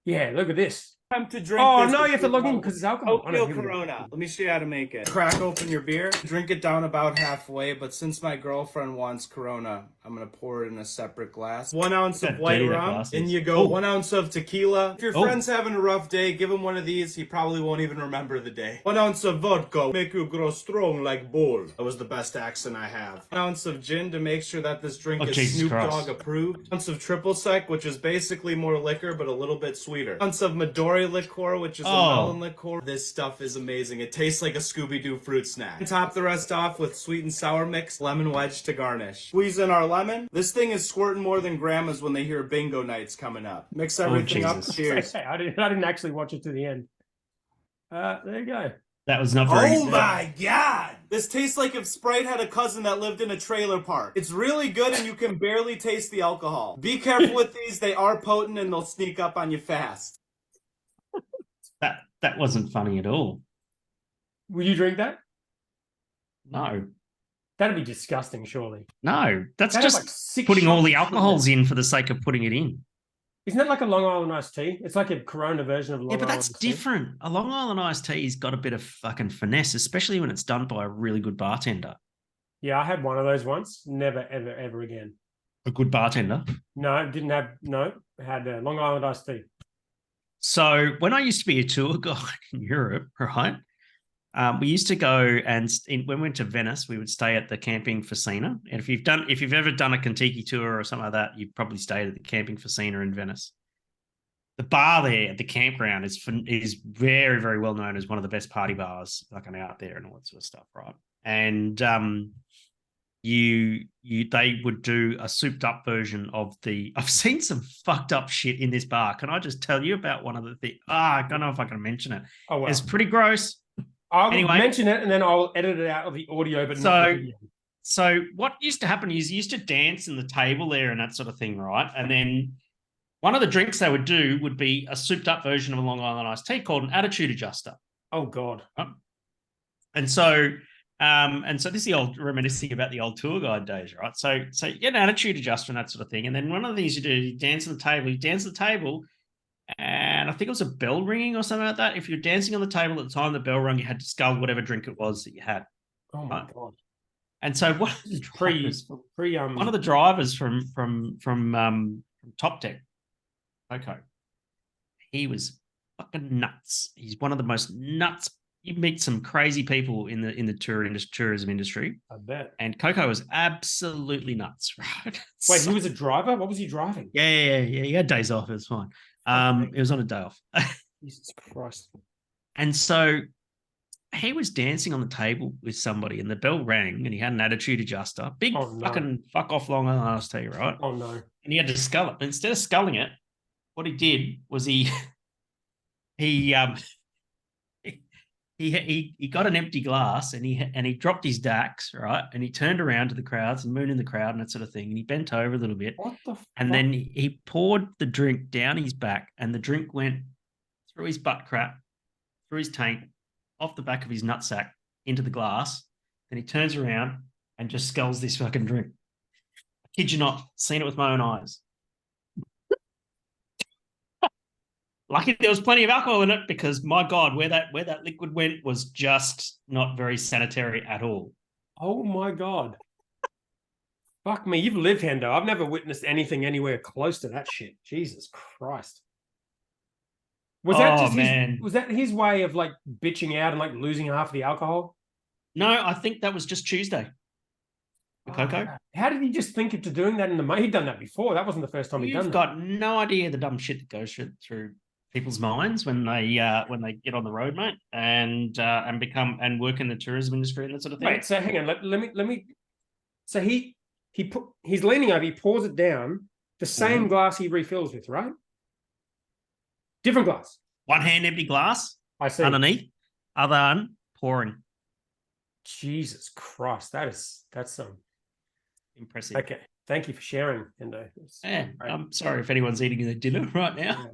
Speaker 1: Yeah, look at this.
Speaker 5: Time to drink.
Speaker 1: Oh, no, you have to log in because it's alcohol.
Speaker 5: Oatmeal Corona. Let me show you how to make it. Crack open your beer, drink it down about halfway, but since my girlfriend wants Corona, I'm going to pour it in a separate glass. 1 ounce of white rum, in you go. 1 ounce of tequila. If your friend's having a rough day, give him one of these. He probably won't even remember the day. 1 ounce of vodka, make you grow strong like bull. That was the best accent I have. 1 ounce of gin to make sure that this drink is
Speaker 2: Jesus
Speaker 5: Snoop
Speaker 2: Christ.
Speaker 5: Dogg approved. 1 ounce of triple sec, which is basically more liquor, but a little bit sweeter. 1 ounce of Midori liqueur, which is a melon liqueur. This stuff is amazing. It tastes like a Scooby-Doo fruit snack. And top the rest off with sweet and sour mix, lemon wedge to garnish. Squeeze in our lemon. This thing is squirting more than grandma's when they hear bingo nights coming up. Mix everything up.
Speaker 2: Jesus.
Speaker 5: Cheers.
Speaker 1: I didn't actually watch it to the end. There you go.
Speaker 2: That was not very
Speaker 5: Oh my god! This tastes like if Sprite had a cousin that lived in a trailer park. It's really good and you can barely taste the alcohol. Be careful with these, they are potent and they'll sneak up on you fast.
Speaker 2: That wasn't funny at all.
Speaker 1: Will you drink that?
Speaker 2: No.
Speaker 1: That'd be disgusting, surely.
Speaker 2: No. That's
Speaker 1: That'd have
Speaker 2: just
Speaker 1: like 6
Speaker 2: putting all
Speaker 1: shots
Speaker 2: the
Speaker 1: of sugar.
Speaker 2: alcohols in for the sake of putting it in.
Speaker 1: Isn't that like a Long Island iced tea? It's like a Corona version of Long
Speaker 2: Yeah, but
Speaker 1: Island
Speaker 2: that's
Speaker 1: iced tea.
Speaker 2: different. A Long Island iced tea's got a bit of fucking finesse, especially when it's done by a really good bartender.
Speaker 1: Yeah, I had one of those once. Never, ever, ever again.
Speaker 2: A good bartender.
Speaker 1: No, didn't have. No, had Long Island iced tea.
Speaker 2: So when I used to be a tour guide in Europe, right, we used to go and when we went to Venice, we would stay at the Camping Facina. And if you've ever done a Kentucky tour or something like that, you've probably stayed at the Camping Facina in Venice. The bar there at the campground is very, very well known as one of the best party bars fucking out there and all that sort of stuff, right? And they would do a souped up version of I've seen some fucked up shit in this bar. Can I just tell you about one of the things? I don't know if I can mention it.
Speaker 1: Oh, wow.
Speaker 2: It's pretty gross.
Speaker 1: I'll
Speaker 2: Anyway.
Speaker 1: mention it and then I'll edit it out of the audio, but not the video.
Speaker 2: So what used to happen is you used to dance in the table there and that sort of thing, right? And then one of the drinks they would do would be a souped up version of a Long Island iced tea called an attitude adjuster.
Speaker 1: Oh, God.
Speaker 2: And so this is the old reminiscing about the old tour guide days, right? So you get an attitude adjuster and that sort of thing. And then one of the things you do, you dance on the table, and I think it was a bell ringing or something like that. If you're dancing on the table at the time the bell rung, you had to scull whatever drink it was that you had.
Speaker 1: Oh, my God.
Speaker 2: And so one of the drivers from Top Deck, Coco, he was fucking nuts. He's one of the most nuts. You meet some crazy people in the tourism industry.
Speaker 1: I bet.
Speaker 2: And Coco was absolutely nuts, right?
Speaker 1: Wait, he was a driver? What was he driving?
Speaker 2: Yeah. He had days off. It was fine. It was on a day off.
Speaker 1: Jesus Christ.
Speaker 2: And so he was dancing on the table with somebody and the bell rang and he had an attitude adjuster. Big fucking fuck off Long Island iced tea, right?
Speaker 1: Oh, no.
Speaker 2: And he had to scull it. But instead of sculling it, what he did was he got an empty glass and he dropped his Dax, right? And he turned around to the crowds and Moon in the crowd and that sort of thing. And he bent over a little bit.
Speaker 1: What the fuck?
Speaker 2: And then he poured the drink down his back and the drink went through his butt crack, through his taint, off the back of his nutsack into the glass. Then he turns around and just sculls this fucking drink. I kid you not, seen it with my own eyes. Lucky there was plenty of alcohol in it because my God, where that liquid went was just not very sanitary at all.
Speaker 1: Oh my God. Fuck me, you've lived, Hendo. I've never witnessed anything anywhere close to that shit. Jesus Christ. Was that his way of like bitching out and like losing half of the alcohol?
Speaker 2: No, I think that was just Tuesday. The cocoa.
Speaker 1: How did he just think of doing that in the He'd done that before. That wasn't the first time he'd done
Speaker 2: You've
Speaker 1: that.
Speaker 2: got no idea the dumb shit that goes through people's minds when they get on the road, mate, and work in the tourism industry and that sort of thing.
Speaker 1: Wait, so hang on. Let me. So he's leaning over. He pours it down. The same glass he refills with, right? Different glass.
Speaker 2: One hand empty glass.
Speaker 1: I see.
Speaker 2: Underneath, other hand pouring.
Speaker 1: Jesus Christ, that's some
Speaker 2: Impressive.
Speaker 1: Okay, thank you for sharing, Hendo.
Speaker 2: Yeah, I'm sorry if anyone's eating their dinner right now.
Speaker 1: Yeah,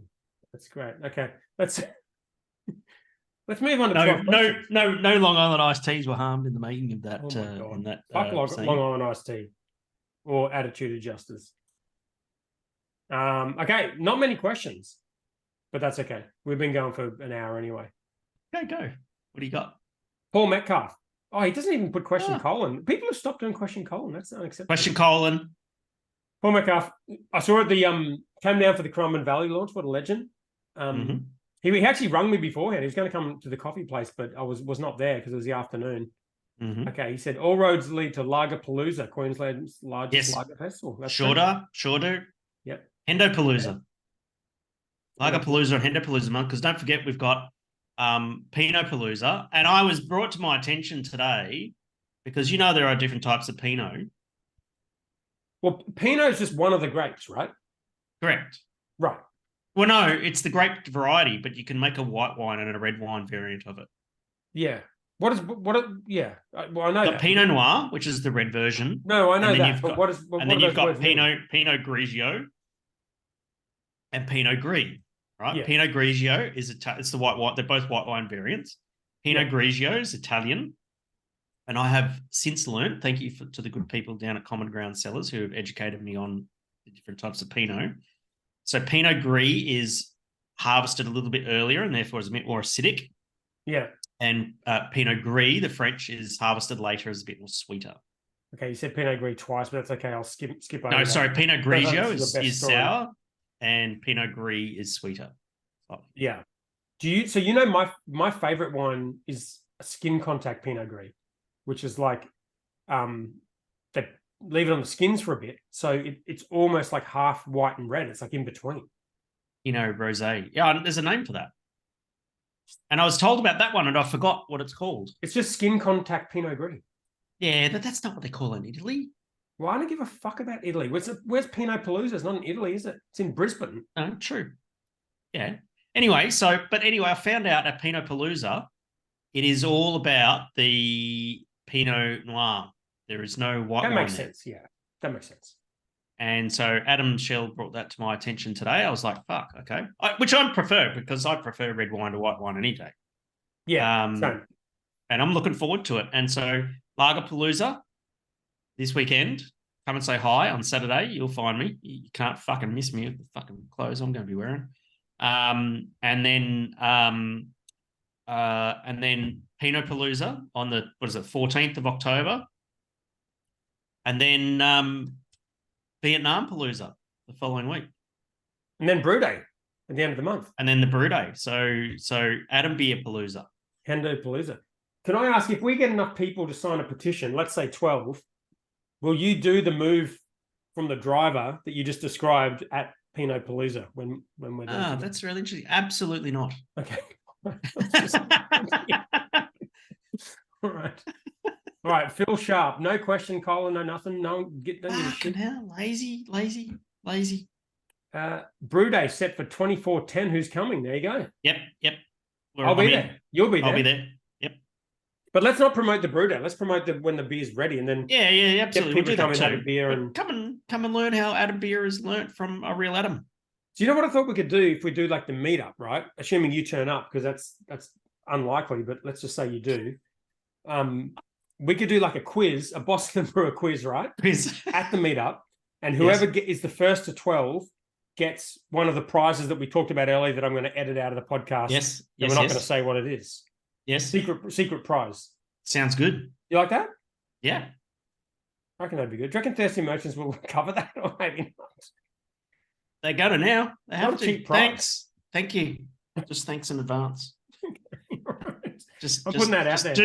Speaker 1: that's great. Okay, let's move on to
Speaker 2: no Long Island iced teas were harmed in the making of that.
Speaker 1: Oh my God. Fuck
Speaker 2: scene.
Speaker 1: Long Island iced tea or attitude adjusters. Okay, not many questions, but that's okay. We've been going for an hour anyway.
Speaker 2: Go. What do you got?
Speaker 1: Paul Metcalf. Oh, he doesn't even put question colon. People have stopped doing question colon. That's unacceptable.
Speaker 2: Question colon.
Speaker 1: Paul Metcalf. I saw at the came down for the Currumbin Valley launch. What a legend. He actually rung me beforehand. He was going to come to the coffee place, but I was not there because it was the afternoon. Okay, he said all roads lead to Lagerpalooza, Queensland's largest lager festival. That's
Speaker 2: shorter.
Speaker 1: Yep.
Speaker 2: Hendopalooza. Lagerpalooza and Hendopalooza, because don't forget we've got Pinot-Palooza, and I was brought to my attention today because there are different types of Pinot.
Speaker 1: Well, Pinot is just one of the grapes, right?
Speaker 2: Correct.
Speaker 1: Right.
Speaker 2: Well, no, it's the grape variety, but you can make a white wine and a red wine variant of it.
Speaker 1: Yeah. Yeah. Well, I know
Speaker 2: Got
Speaker 1: that.
Speaker 2: Pinot Noir, which is the red version.
Speaker 1: No, I know that. But
Speaker 2: then you've got Pinot Grigio and Pinot Gris. Right,
Speaker 1: yeah.
Speaker 2: Pinot Grigio it's the white wine. They're both white wine variants. Pinot Grigio is Italian, and I have since learned. Thank you to the good people down at Common Ground Cellars who have educated me on the different types of Pinot. So Pinot Gris is harvested a little bit earlier, and therefore is a bit more acidic.
Speaker 1: Yeah, and
Speaker 2: Pinot Gris, the French, is harvested later, is a bit more sweeter.
Speaker 1: Okay, you said Pinot Gris twice, but that's okay. I'll skip over.
Speaker 2: No, sorry, Pinot Grigio is sour. And Pinot Gris is sweeter.
Speaker 1: Yeah. My favorite one is a skin contact Pinot Gris, which is like they leave it on the skins for a bit. So it's almost like half white and red. It's like in between.
Speaker 2: Rosé. Yeah, there's a name for that. And I was told about that one and I forgot what it's called.
Speaker 1: It's just skin contact Pinot Gris.
Speaker 2: Yeah, but that's not what they call it in Italy.
Speaker 1: Well, I don't give a fuck about Italy. Where's Pinot-Palooza? It's not in Italy, is it? It's in Brisbane.
Speaker 2: No, true. Yeah. Anyway, I found out at Pinot-Palooza, it is all about the Pinot Noir. There is no white wine.
Speaker 1: That makes sense, yeah. That makes sense.
Speaker 2: And so Adam Shell brought that to my attention today. I was like, fuck, okay. Which I prefer because I prefer red wine to white wine any day.
Speaker 1: Yeah, same.
Speaker 2: And I'm looking forward to it. And so Lagerpalooza, this weekend, come and say hi on Saturday. You'll find me. You can't fucking miss me with the fucking clothes I'm going to be wearing. And then Pinot-Palooza on the 14th of October. And then Vietnam-Palooza the following week.
Speaker 1: And then Brew Day at the end of the month.
Speaker 2: And then the Brew Day. So Adam Beer-Palooza.
Speaker 1: Hendo-Palooza. Can I ask, if we get enough people to sign a petition, let's say 12, will you do the move from the driver that you just described at Pinot-Palooza when we're done?
Speaker 2: That's really interesting. Absolutely not.
Speaker 1: Okay. All right. Phil Sharp. No question, Colin. No nothing. Don't give a shit.
Speaker 2: Hell, lazy.
Speaker 1: Brew Day set for 24/10. Who's coming? There you go.
Speaker 2: Yep.
Speaker 1: I'll be there. You'll be there.
Speaker 2: I'll be there.
Speaker 1: But let's not promote the Brew Day. Let's promote when the beer's ready, and then
Speaker 2: yeah, absolutely.
Speaker 1: People come and have a beer and
Speaker 2: come and learn how Adam Beer has learnt from a real Adam.
Speaker 1: Do you know what I thought we could do if we do like the meetup, right? Assuming you turn up, because that's unlikely, but let's just say you do. We could do like a quiz, a Boston Brewer quiz, right?
Speaker 2: Quiz
Speaker 1: at the meetup, and whoever is the first to 12 gets one of the prizes that we talked about earlier that I'm going to edit out of the podcast.
Speaker 2: Yes,
Speaker 1: we're not going to say what it is.
Speaker 2: Yes.
Speaker 1: Secret prize.
Speaker 2: Sounds good.
Speaker 1: You like that?
Speaker 2: Yeah.
Speaker 1: I reckon that'd be good. Do you reckon Thirsty Merchants will cover that or maybe not?
Speaker 2: They got it now. They have to.
Speaker 1: Cheap price.
Speaker 2: Thanks. Thank you. Just thanks in advance.
Speaker 1: I'm putting that out there.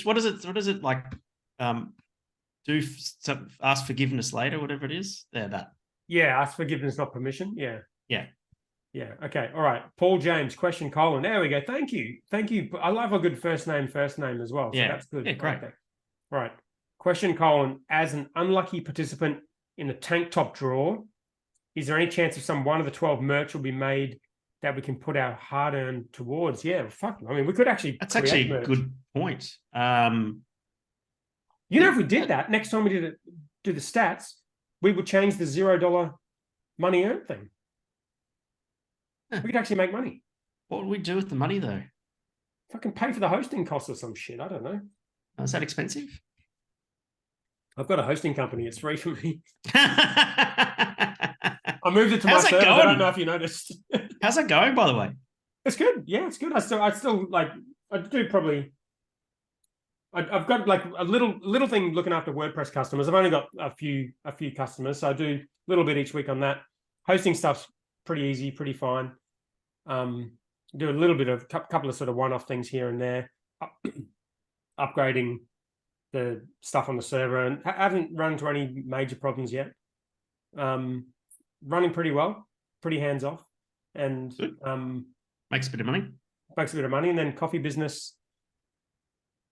Speaker 2: What is it like? ask forgiveness later, whatever it is. That.
Speaker 1: Yeah, ask forgiveness, not permission. Yeah.
Speaker 2: Yeah.
Speaker 1: Yeah. Okay. All right. Paul James, question Colin. There we go. Thank you. Thank you. I love a good first name as well. So that's good.
Speaker 2: Yeah, great.
Speaker 1: Okay. All right. Question Colin, as an unlucky participant in the tank top draw, is there any chance of some one of the 12 merch will be made that we can put our hard-earned towards? Yeah, fuck. I mean, we could actually.
Speaker 2: That's actually a good point.
Speaker 1: If we did that next time we do the stats, we would change the $0 money earned thing.
Speaker 2: Huh.
Speaker 1: We could actually make money.
Speaker 2: What would we do with the money though?
Speaker 1: Fucking pay for the hosting costs or some shit. I don't know.
Speaker 2: Is that expensive?
Speaker 1: I've got a hosting company. It's free for me.
Speaker 2: I
Speaker 1: moved it to my server. I don't know if you noticed.
Speaker 2: How's that going, by the way?
Speaker 1: It's good. Yeah, it's good. I still like. I do probably. I've got like a little thing looking after WordPress customers. I've only got a few customers, so I do a little bit each week on that. Hosting stuff's pretty easy, pretty fine. Do a little bit of couple of sort of one-off things here and there, upgrading the stuff on the server, and I haven't run into any major problems yet. Running pretty well, pretty hands off, and
Speaker 2: makes a bit of money.
Speaker 1: Makes a bit of money, and then coffee business.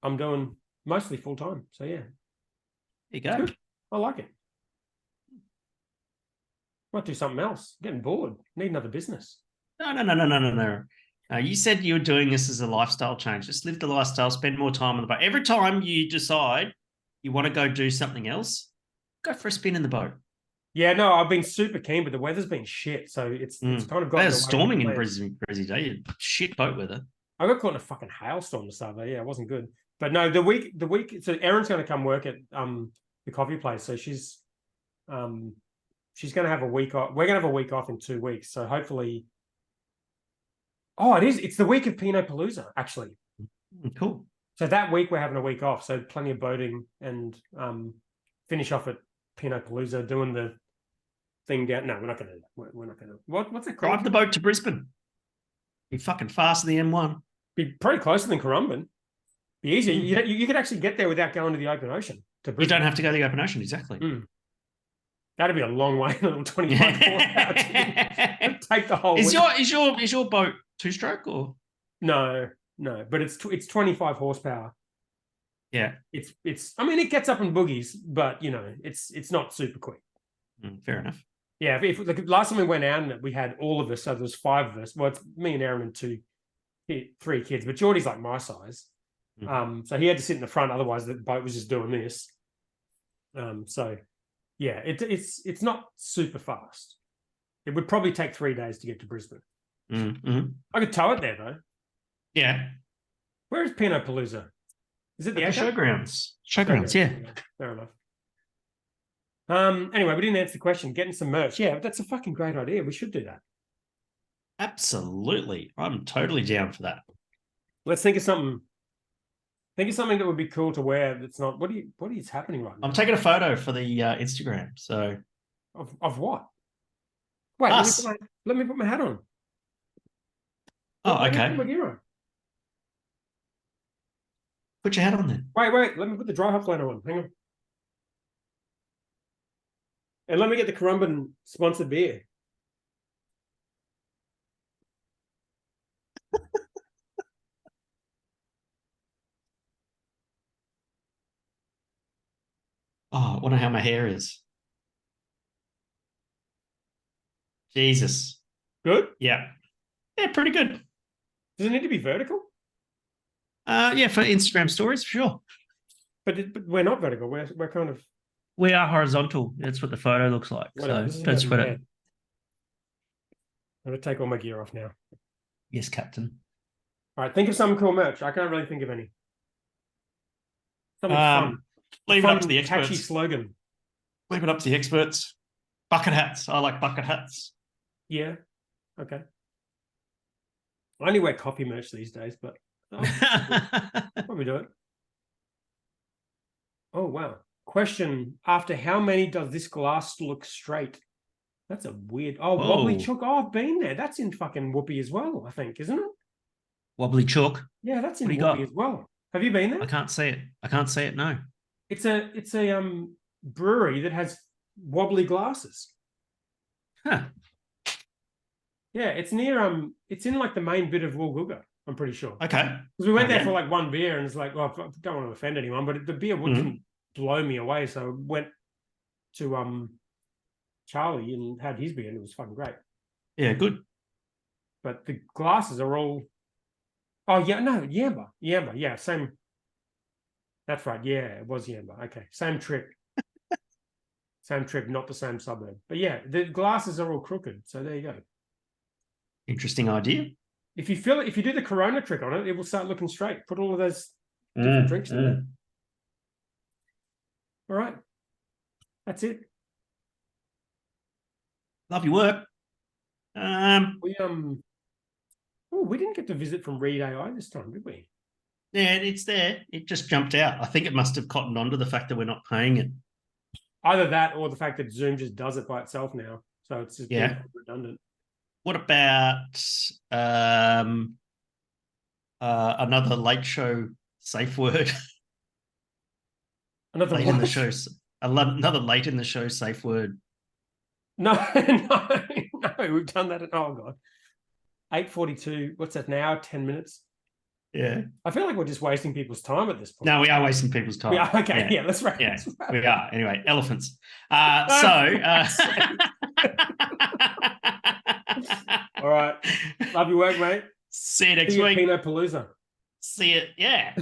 Speaker 1: I'm doing mostly full time, so yeah.
Speaker 2: There you go.
Speaker 1: I like it. Might do something else. Getting bored. Need another business.
Speaker 2: No. You said you were doing this as a lifestyle change. Just live the lifestyle, spend more time on the boat. Every time you decide you want to go do something else, go for a spin in the boat.
Speaker 1: Yeah, no, I've been super keen, but the weather's been shit. So it's kind of got.
Speaker 2: There's storming in Brisbane today. Shit boat weather.
Speaker 1: I got caught in a fucking hailstorm this Saturday. Yeah, it wasn't good. But no, the week. So Erin's going to come work at the coffee place. So she's going to have a week off. We're going to have a week off in 2 weeks. So hopefully. Oh, it is. It's the week of Pinot Palooza, actually.
Speaker 2: Cool.
Speaker 1: So that week we're having a week off. So plenty of boating and finish off at Pinot Palooza doing the thing down. No, we're not going to. We're not going to. What's it called?
Speaker 2: Drive the boat to Brisbane. Be fucking faster than the M1.
Speaker 1: Be pretty closer than Currumbin. Be easy. You could actually get there without going to the open ocean.
Speaker 2: You don't have to go to the open ocean, exactly.
Speaker 1: That'd be a long way. A little 25 horsepower. Take the whole.
Speaker 2: Is your boat 2-stroke or?
Speaker 1: No, but it's 25 horsepower.
Speaker 2: Yeah,
Speaker 1: it's. I mean, it gets up in boogies, but it's not super quick.
Speaker 2: Fair enough.
Speaker 1: Yeah, if like last time we went out and we had all of us, so there was 5 of us. Well, it's me and Aaron and 3 kids, but Geordie's like my size. So he had to sit in the front, otherwise the boat was just doing this. So yeah, it's not super fast. It would probably take 3 days to get to Brisbane. I could tow it there though.
Speaker 2: Yeah.
Speaker 1: Where is Pinot Palooza? Is it the
Speaker 2: showgrounds? Showgrounds, yeah.
Speaker 1: Fair enough. Anyway, we didn't answer the question. Getting some merch. Yeah, that's a fucking great idea. We should do that.
Speaker 2: Absolutely. I'm totally down for that.
Speaker 1: Let's think of something. Think of something that would be cool to wear. That's not. What is happening right now?
Speaker 2: I'm taking a photo for the Instagram. So
Speaker 1: of what? Wait, let me put my hat on.
Speaker 2: Oh, okay.
Speaker 1: Put my gear on.
Speaker 2: Put your hat on then.
Speaker 1: Wait. Let me put the dry hop liner on. Hang on. And let me get the Currumbin sponsored beer.
Speaker 2: Oh, I wonder how my hair is. Jesus.
Speaker 1: Good?
Speaker 2: Yeah. Yeah, pretty good.
Speaker 1: Does it need to be vertical?
Speaker 2: Yeah, for Instagram stories, for sure.
Speaker 1: But we're not vertical. We're kind of.
Speaker 2: We are horizontal. That's what the photo looks like.
Speaker 1: Whatever,
Speaker 2: so that's what it.
Speaker 1: I'm going to take all my gear off now.
Speaker 2: Yes, Captain.
Speaker 1: All right, think of some cool merch. I can't really think of any. Something fun.
Speaker 2: Leave it up to the experts.
Speaker 1: Catchy slogan.
Speaker 2: Leave it up to the experts. Bucket hats. I like bucket hats.
Speaker 1: Yeah. Okay. I only wear coffee merch these days, but I'll probably do it. Oh, wow. Question. After how many does this glass look straight? That's a weird... Oh,
Speaker 2: Whoa.
Speaker 1: Wobbly Chook. Oh, I've been there. That's in fucking Whoopi as well, I think, isn't it?
Speaker 2: Wobbly Chook.
Speaker 1: Yeah, that's in
Speaker 2: What do you
Speaker 1: Whoopi
Speaker 2: got?
Speaker 1: as well. Have you been there?
Speaker 2: I can't see it. No.
Speaker 1: It's a brewery that has wobbly glasses.
Speaker 2: Huh.
Speaker 1: Yeah, it's near it's in like the main bit of Woolgoolga, I'm pretty sure.
Speaker 2: Okay.
Speaker 1: Because we went there
Speaker 2: Okay.
Speaker 1: for like one beer, and it's like, well, I don't want to offend anyone, but the beer wouldn't blow me away. So I went to Charlie and had his beer, and it was fucking great.
Speaker 2: Yeah, good.
Speaker 1: But the glasses are all. Oh yeah, no, Yamba, yeah, same. That's right. Yeah, it was Yamba. Okay, same trip. Same trip, not the same suburb. But yeah, the glasses are all crooked. So there you go.
Speaker 2: Interesting idea.
Speaker 1: If you do the Corona trick on it, it will start looking straight. Put all of those different drinks in there. All right. That's it.
Speaker 2: Love your work.
Speaker 1: We didn't get to visit from Read AI this time, did we?
Speaker 2: Yeah, it's there. It just jumped out. I think it must have cottoned on to the fact that we're not paying it.
Speaker 1: Either that or the fact that Zoom just does it by itself now. So it's just redundant.
Speaker 2: What about another late show safe word?
Speaker 1: Another
Speaker 2: late
Speaker 1: what?
Speaker 2: in the show. Another late in the show safe word.
Speaker 1: No, we've done that. Oh god, 8:42. What's that now? 10 minutes.
Speaker 2: Yeah, I
Speaker 1: feel like we're just wasting people's time at this point.
Speaker 2: No, we are wasting people's time.
Speaker 1: Yeah, okay, yeah, let's wrap.
Speaker 2: Yeah,
Speaker 1: let's wrap.
Speaker 2: we are. Anyway, elephants.
Speaker 1: All right, love your work, mate.
Speaker 2: See you next
Speaker 1: See you
Speaker 2: week.
Speaker 1: Pinot Palooza.
Speaker 2: See it. Yeah.